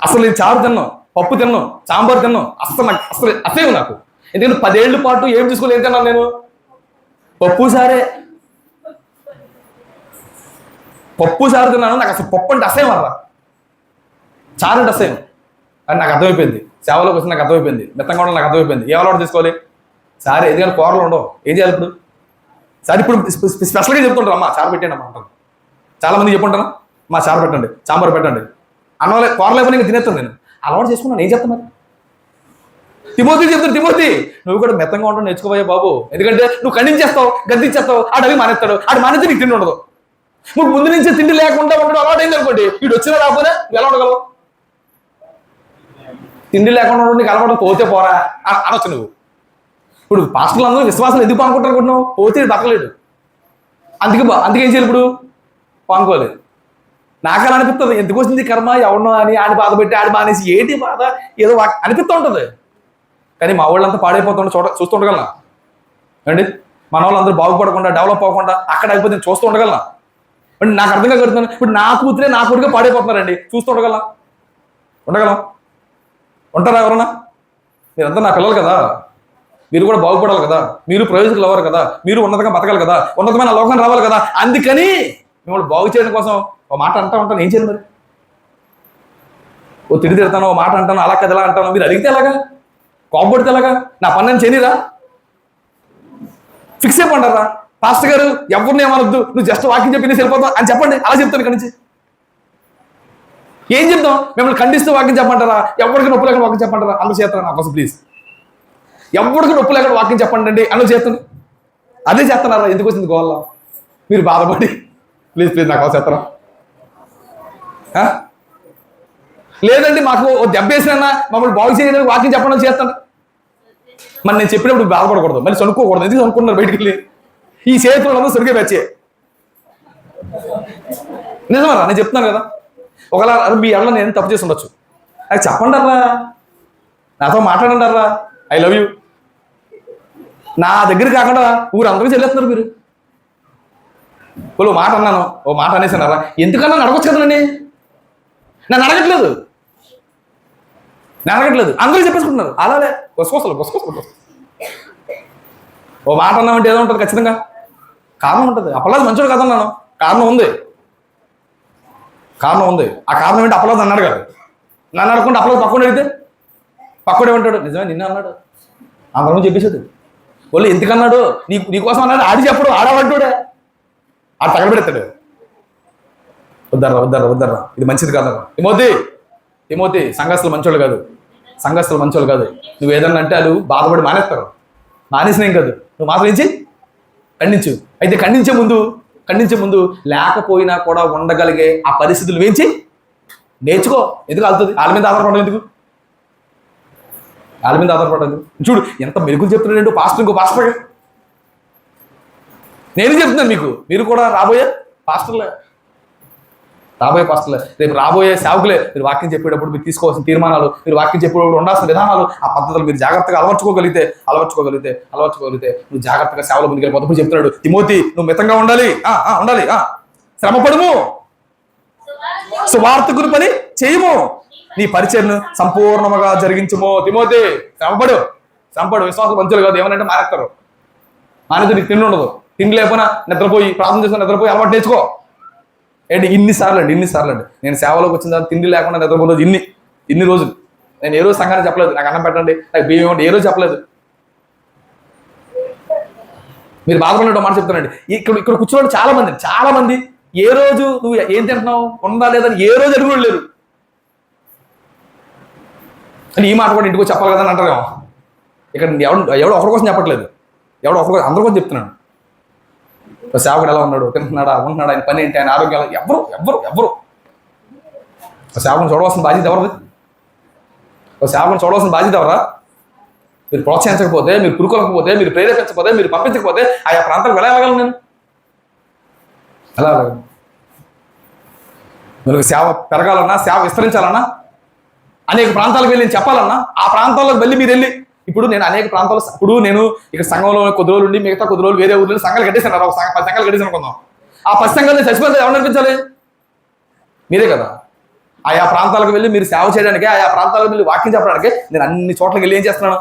S1: అసలు నేను చారు తిన్నాను, పప్పు తిన్నాను, సాంబార్ తిన్నాను. అసలు నాకు ఎందుకంటే 10 ఏళ్ల పాటు ఏం తీసుకోలేదు. ఏం తిన్నాను నేను? పప్పు సారే తిన్నాను. నాకు అసలు పప్పు అంటే అసహ్యం అర్రా, చారు అంటే అసహ్యం అని నాకు అర్థమైపోయింది. సేవలోకి వచ్చి నాకు అర్థమైపోయింది. మెత్తంగా ఉండడం నాకు అర్థమైపోయింది. ఏ అలవాటు తీసుకోవాలి? సారే ఎందుకంటే కూరలు ఉండవు. ఏం చేయాలి ఇప్పుడు? సరే ఇప్పుడు స్పెషల్గా చెప్తుంటారు, అమ్మా చారు పెట్టండి అమ్మ అంటారు. చాలామంది చెప్పుంటాను, మా చారు పెట్టండి, సాంబార్ పెట్టండి. కూర లేకపోతే ఇంకా తినేస్తాను. నేను అలవాటు చేసుకున్నాను. ఏం చెప్తాను మరి? తిమోతి చెప్తాడు, తిమోతి నువ్వు కూడా మెత్తంగా ఉంటావు నేర్చుకోబోయే బాబు. ఎందుకంటే నువ్వు ఖండించేస్తావు, గద్దించేస్తావు, ఆడవి మానేస్తాడు, ఆడు మానేస్తే నీకు తిండి ఉండదు. నువ్వు ముందు నుంచి తిండి లేకుండా ఉండడం అలవాటైంది అనుకోండి, వీడు వచ్చినా రాకపోతే నువ్వు ఎలా ఉండగలవు? తిండి లేకుండా ఉండడం నీకు అలవాటు, పోతే పోరా అనొచ్చు నువ్వు. ఇప్పుడు పాస్టర్లు అందరూ విశ్వాసం ఎందుకు పానుకుంటారు? పోతే బతకలేడు, అందుకేం చేయాలి ఇప్పుడు? పానుకోలేదు. నాకు అలా అనిపిస్తుంది, ఎందుకు వచ్చింది కర్మ, ఎవరినో అని ఆడి బాధ పెట్టి ఆడి మానేసి ఏంటి బాధ ఏదో అనిపిస్తూ ఉంటుంది. కానీ మా వాళ్ళంతా పాడైపోతుంటే చూస్తుండగలనా అండి? మన వాళ్ళందరూ బాగుపడకుండా డెవలప్ అవ్వకుండా అక్కడ అయిపోతే చూస్తూ ఉండగలనా అంటే? నాకు అర్థంగా కడుతున్నాను. ఇప్పుడు నా కూతురే నా కొడుకే పాడైపోతున్నారండి, చూస్తూ ఉండగలనా? ఉండగలం? ఉంటారా ఎవరన్నా? మీరంతా నా పిల్లలు కదా, మీరు కూడా బాగుపడాలి కదా, మీరు ప్రయోజకులు అవ్వరు కదా, మీరు ఉన్నతంగా బతకాలి కదా, ఉన్నతమైన లోకం రావాలి కదా. అందుకని మిమ్మల్ని బాగు చేయడం కోసం ఓ మాట అంటా ఉంటాను. ఏం చేయాలి మరి? ఓ తిరిగి తిడతాను, ఓ మాట అంటాను, అలా కదా ఎలా అంటాను. మీరు అడిగితే ఎలాగా? కోపడితే ఎలాగా? నా పని నేను చేయనిరా? ఫిక్స్ అయిపోంటారా? పాస్టర్ గారు ఎవరిని ఏమనొద్దు, నువ్వు జస్ట్ వాకింగ్ చెప్పి నేను వెళ్ళిపోతావు అని చెప్పండి. అలా చెప్తాను ఇక్కడి నుంచి. ఏం చెప్తాం? మిమ్మల్ని ఖండిస్తూ వాకింగ్ చెప్పంటారా? ఎవరికి నొప్పి లేకుండా వాకింగ్ చెప్పంటారా? అందులో చేస్తాను నా కోసం ప్లీజ్. ఎవరికి నొప్పి లేకుండా వాకింగ్ చెప్పండి అండి, అందులో చేస్తాను. అదే చేస్తున్నారా? ఎందుకు వచ్చింది గోళ్ళ? మీరు బాధపడి ప్లీజ్ ప్లీజ్ నా కోసం చేస్తారా? లేదండి మాకు దెబ్బ వేసినా మమ్మల్ని బాగు చేయడానికి వాకింగ్ చెప్పడం చేస్తాను. మరి నేను చెప్పినప్పుడు బాధపడకూడదు, మళ్ళీ సనుక్కోకూడదు. ఎందుకు సనుక్కున్నారు బయటికి వెళ్ళి? ఈ చేతులు అందరూ సరిగ్గా వచ్చే నిజమరా? నేను చెప్తున్నాను కదా. ఒకవేళ మీ ఎడలో నేను తప్పు చేసి ఉండొచ్చు, అది చెప్పండి అర్రా, నాతో మాట్లాడండి అర్రా, ఐ లవ్ యూ. నా దగ్గర కాకుండా ఊరందరికీ చెల్లేస్తున్నారు మీరు. ఓ మాట అన్నాను, ఓ మాట అనేసానరా, ఎందుకన్నా అడగొచ్చు కదండి. నన్ను అడగట్లేదు, అందరూ చెప్పేసుకుంటున్నారు. అలాగే బొసుకోసలు ఓ మాట అన్నామంటే ఏదో ఉంటుంది ఖచ్చితంగా, కారణం ఉంటుంది. అప్పలాది మంచోడు కదన్నాను, కారణం ఉంది. ఆ కారణం ఏంటి? అప్పలాది అన్నాడు కదా. నన్ను అడగకుండా అప్పలాది పక్కన అడిగితే పక్కడే ఉంటాడు. నిజమే నిన్నే అన్నాడు, అందరం చెప్పేసేది. వాళ్ళు ఎందుకన్నాడు? నీకోసం అన్నాడు. ఆడి చెప్పడు, ఆడవంటుడే, ఆడు తగలబెడతాడు. వద్దర్రా ఇది మంచిది కాదరా. తిమోతి సంఘస్థులు మంచోళ్ళు కాదు. నువ్వు ఏదన్నా అంటే వాళ్ళు బాధపడి మానేస్తారు. మానేసినేం కాదు, నువ్వు మాత్రం ఖండించు. అయితే ఖండించే ముందు లేకపోయినా కూడా ఉండగలిగే ఆ పరిస్థితులు వేయించి నేర్చుకో. ఎందుకు వెళ్తుంది? వాళ్ళ మీద ఆధారపడదు. చూడు ఎంత మెరుగులు చెప్తున్నాడు పాస్టర్. ఇంకో పాస్టర్ నేను చెప్తున్నాను మీకు, మీరు కూడా రాబోయే పాస్టర్లే, రేపు రాబోయే సేవకులే. మీరు వాక్యం చెప్పేటప్పుడు మీరు తీసుకోవాల్సిన తీర్మానాలు, మీరు వాక్యం చెప్పేటప్పుడు ఉండాల్సిన విధానాలు, ఆ పద్ధతులు మీరు జాగ్రత్తగా అలవర్చుకోగలిగితే నువ్వు జాగ్రత్తగా సేవలో ముందుకెళ్ళిపోతావు. చెప్తున్నాడు తిమోతి, నువ్వు మితంగా ఉండాలి, శ్రమపడుము, సువార్తకుని పని చేయము, నీ పరిచయను సంపూర్ణముగా జరిగించుము. తిమోతి శ్రమపడు. విశ్వాసం మంచులు కాదు, ఏమనంటే మానేస్తారు. మానేది నీకు తిండి ఉండదు. తిండి లేకపోయినా నిద్రపోయి ప్రార్థన చేసుకుని నిద్రపోయి అలవాటు నేర్చుకో. ఏంటి ఇన్నిసార్లు అండి నేను సేవలోకి వచ్చిన తర్వాత తిండి లేకుండా నిద్రపోలేదు ఇన్ని రోజులు. నేను ఏ రోజు సంఘాన్ని చెప్పలేదు నాకు అన్నం పెట్టండి, నాకు బియ్యం ఇవ్వండి, ఏ రోజు చెప్పలేదు. మీరు బాధపడినట్టు మాట చెప్తానండి. ఇక్కడ కూర్చోండి చాలా మంది ఏ రోజు నువ్వు ఏం తింటున్నావు ఉందా లేదని ఏ రోజు అడుగులు లేరు. అని ఈ మాట కూడా ఇంటికి చెప్పాలి కదా అని అంటారేమో. ఇక్కడ ఎవడో ఒకరి కోసం చెప్పట్లేదు, అందరి కోసం చెప్తున్నాను. సేవకుడు ఎలా ఉన్నాడు, తింటున్నాడా, ఉంటున్నాడా, ఆయన పని ఏంటి, ఆయన ఆరోగ్యాలు ఎవరు సేవకుని చూడవలసిన బాధ్యత ఎవరా? మీరు ప్రోత్సహించకపోతే, మీరు పురుకోలేకపోతే, మీరు ప్రేరేపించకపోతే, మీరు పంపించకపోతే ఆయా ప్రాంతాలకు వెళ్ళగలను నేను. ఎలా వెళ్ళగలను? మీరు సేవ పెరగాలన్నా, సేవ విస్తరించాలన్నా, అనేక ప్రాంతాలకు వెళ్ళి నేను చెప్పాలన్నా, ఆ ప్రాంతాలకు వెళ్ళి మీరు వెళ్ళి ఇప్పుడు నేను అనేక ప్రాంతాలు నేను ఇక్కడ సంఘంలో కొద్ది రోజులు ఉండి మిగతా కొద్ది రోజులు వేరే ఊళ్ళో సంఘాలు కట్టేసాను. 10 సంఘాలు కట్టేసాను అనుకుందాం. ఆ 10 సంఘాలు నేను చచ్చిపోతే ఎవరు నడిపించాలి? మీరే కదా. ఆయా ప్రాంతాలకు వెళ్ళి మీరు సేవ చేయడానికి, ఆయా ప్రాంతాలకు వెళ్ళి వాక్యం చెప్పడానికి నేను అన్ని చోట్లకి వెళ్ళి ఏం చేస్తున్నాను?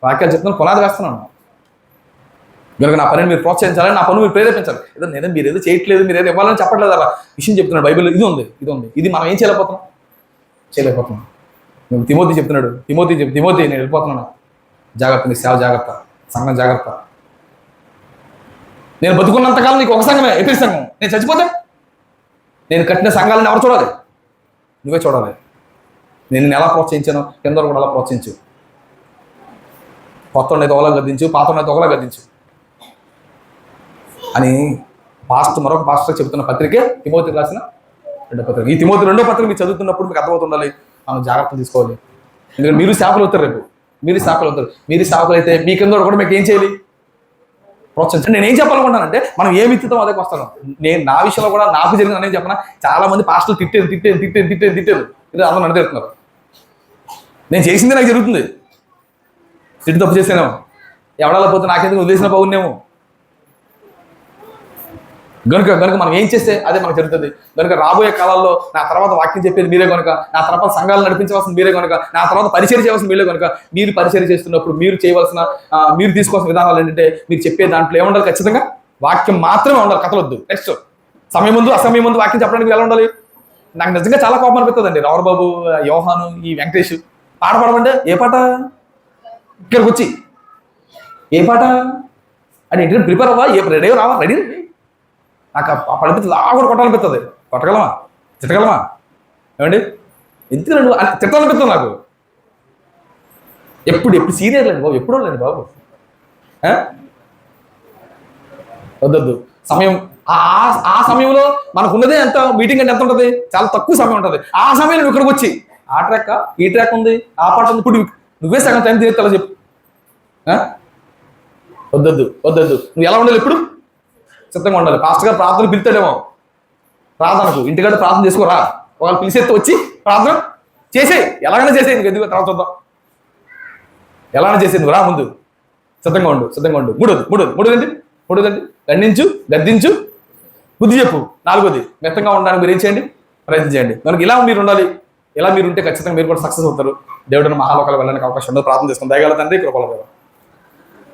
S1: వాక్యాలు చెప్తున్నాను, పునాది వేస్తున్నాను. కనుక నా పనిని మీరు ప్రోత్సహించాలని, నా పని మీరు ప్రేరేపించాలి. మీరు ఏదో చేయట్లేదు, మీరు ఏదో ఇవ్వాలని చెప్పట్లేదు. అలా విషయం చెప్తున్నాడు బైబిల్. ఇది ఉంది ఇది మనం ఏం చేయలేకపోతున్నాం. తిమోతి చెప్తున్నాడు, తిమోతి నేను వెళ్ళిపోతున్నాను, జాగ్రత్త, నీ సేవ జాగ్రత్త, సంఘం జాగ్రత్త. నేను బతుకున్నంతకాలం నీకు ఒక సంఘమే, ఎపిరి సంఘం. నేను చచ్చిపోతే నేను కట్టిన సంఘాలను ఎవరు చూడాలి? నువ్వే చూడాలి. నేను ఎలా ప్రోత్సహించాను కింద కూడా అలా ప్రోత్సహించు. కొత్త ఉన్నది ఒకలా గద్దించు, పాత ఉన్నది ఒకలా గద్దించు అని మరొక పాస్టర్ చెబుతున్న పత్రికే తిమోతికి రాసిన రెండో పత్రిక. ఈ తిమోతి రెండో పత్రిక మీరు చదువుతున్నప్పుడు మీకు అర్థమవుతుండాలి, మనం జాగ్రత్తలు తీసుకోవాలి. ఎందుకంటే మీరు సేవకులు అవుతారు, రేపు మీరు సేవకులు అవుతారు. మీరు సేవకులు అయితే మీ కింద కూడా మీకు ఏం చేయాలి? ప్రోత్సహించండి. నేను ఏం చెప్పాలనుకుంటానంటే, మనం ఏమి ఇత్తుతాం అదే వస్తాను. నేను నా విషయంలో కూడా నాకు జరిగిన నేను చెప్పిన చాలా మంది పాస్టర్లు తిట్టారు ఇది అందరూ నడితేస్తున్నారు. నేను చేసింది నాకు జరుగుతుంది. తిట్టు తప్పు చేసానేమో, ఎవడాలో పోతే నాకెందుకు వదిలేసిన బాగున్నామో. గనుక మనం ఏం చేస్తే అదే మనకు జరుగుతుంది. కనుక రాబోయే కాలాల్లో నా తర్వాత వాక్యం చెప్పేది మీరే కనుక, నా తర్వాత సంఘాలు నడిపించవలసిన మీరే కనుక, నా తర్వాత పరిచయం చేయవలసిన మీరే కనుక, మీరు పరిచయం చేస్తున్నప్పుడు మీరు చేయవలసిన మీరు తీసుకోవాల్సిన విధానాలు ఏంటంటే, మీరు చెప్పే దాంట్లో ఏముండాలి? ఖచ్చితంగా వాక్యం మాత్రమే ఉండాలి, కథలొద్దు. నెక్స్ట్ అసమయం ముందు వాక్యం చెప్పడానికి ఎలా ఉండాలి? నాకు నిజంగా చాలా కోపం అనిపిస్తుందండి. రావుబాబు, యోహాను, ఈ వెంకటేష్ పాట పాడమంటే ఏ పాట? ఇక్కడికి వచ్చి ఏ పాట అని ఇంటి ప్రిపేర్ అవ్వా, రెడీ రావా, రెడీ. నాకు పడిపిస్తుంది, కూడా కొట్టాలనిపిస్తుంది. కొట్టగలమా? తిట్టగలమా? ఏమండి? ఎందుకు రెండు తిట్టాలనిపిస్తుంది నాకు. ఎప్పుడు సీనియర్ లేండి బాబు, ఎప్పుడో లేండి బాబు. వద్దొద్దు. సమయం ఆ సమయంలో మనకు ఉన్నదే ఎంత, మీటింగ్ అంటే ఎంత ఉంటుంది? చాలా తక్కువ సమయం ఉంటుంది. ఆ సమయంలో నువ్వు ఇక్కడికి వచ్చి ఆ ట్రాక్ ఈ ట్రాక్ ఉంది, ఆ పాట ఉంది, ఇప్పుడు నువ్వే సగం టైం తీరుతావా చెప్పు. వద్దొద్దు. నువ్వు ఎలా ఉండాలి? ఇప్పుడు సిద్ధంగా ఉండాలి. పాస్టర్ గారు ప్రార్థన పిలుతాడేమో, ప్రార్థనకు ఇంటికాడ ప్రార్థన చేసుకోరా, వాళ్ళు పిలిచేస్తే వచ్చి ప్రార్థన చేసే, ఎలాగైనా చేసే, నీకు ఎందుకు తర్వాత చూద్దాం, ఎలాగైనా చేసే, నువ్వు రా, ముందు సిద్ధంగా ఉండు. మూడోదండి ఖండించు, గద్దించు, బుద్ధి చెప్పు. నాలుగోది మెత్తంగా ఉండడానికి మీరు ఏం చేయండి? ప్రయత్నం చేయండి. మనకి ఇలా మీరు ఉండాలి. ఇలా మీరు ఉంటే ఖచ్చితంగా మీరు కూడా సక్సెస్ అవుతారు. దేవుడిని మహాలోకాలు వెళ్ళడానికి అవకాశం ఉండదు. ప్రార్థన చేసుకుని దయగల తండ్రి, కృపల దేవ,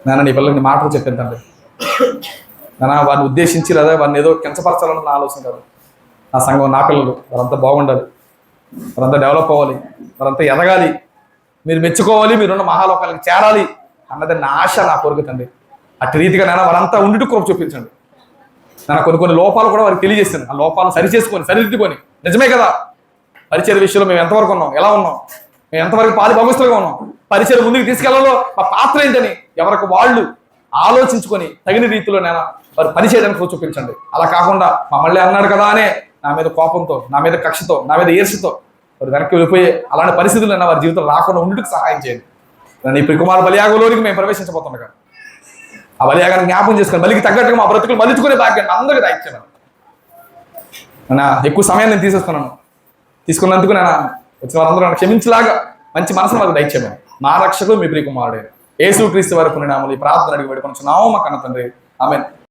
S1: నాన్న నీ పిల్లలకి మాటలు చెప్పాను తండ్రి. నాన్న వారిని ఉద్దేశించి లేదా వారిని ఏదో కించపరచాలని నా ఆలోచన కాదు. నా సంఘం, నా పిల్లలు వారంతా బాగుండాలి, వారంతా డెవలప్ అవ్వాలి, వారంతా ఎదగాలి, మీరు మెచ్చుకోవాలి, మీరున్న మహాలోకాలకు చేరాలి అన్నది నా ఆశ, నా కోరిక తండ్రి. అటు రీతిగా నాన్న వారంతా ఉండి కృప చూపించండి. నాన్న కొన్ని లోపాలు కూడా వారికి తెలియజేస్తాను. ఆ లోపాలను సరిదిద్దుకొని నిజమే కదా, పరిచయ విషయంలో మేము ఎంతవరకు ఉన్నాం, ఎలా ఉన్నాం, మేము ఎంతవరకు పాలి భగస్తులుగా ఉన్నాం, పరిచయం ముందుకు తీసుకెళ్లాలో మా పాత్ర ఏంటని ఎవరికి వాళ్ళు ఆలోచించుకొని తగిన రీతిలో నేను వారు పనిచేయడానికి చూపించండి. అలా కాకుండా మమ్మల్ని అన్నాడు కదా అనే నా మీద కోపంతో, నా మీద కక్షతో, నా మీద ఈర్షతో వారు వెనక్కి వెళ్ళిపోయే అలాంటి పరిస్థితులు వారి జీవితంలో రాకుండా ఉండుకు సహాయం చేయండి. నన్ను ఈ కుమార బలియాగంలోనికి మేము ప్రవేశించబోతుండగా ఆ బలియాగాన్ని జ్ఞాపకం చేసుకొని మళ్ళీ తగ్గట్టుగా మా బ్రతుకులు మలుచుకునే భాగ్యాన్ని అందరికీ దాయిచ్చాను. నా ఎక్కువ సమయాన్ని నేను తీసుకున్నందుకు నేను వచ్చిన వారందరూ నన్ను క్షమించలాగా మంచి మనసును మాకు దయచేయమని మా రక్షకుడు మీ ప్రియ కుమారుడే యేసు క్రీస్తు వారి పుణ్యనామములో ఈ ప్రార్థన అడిగి వేడుకొనుచున్నాము మా కన్న తండ్రి. ఆమేన్.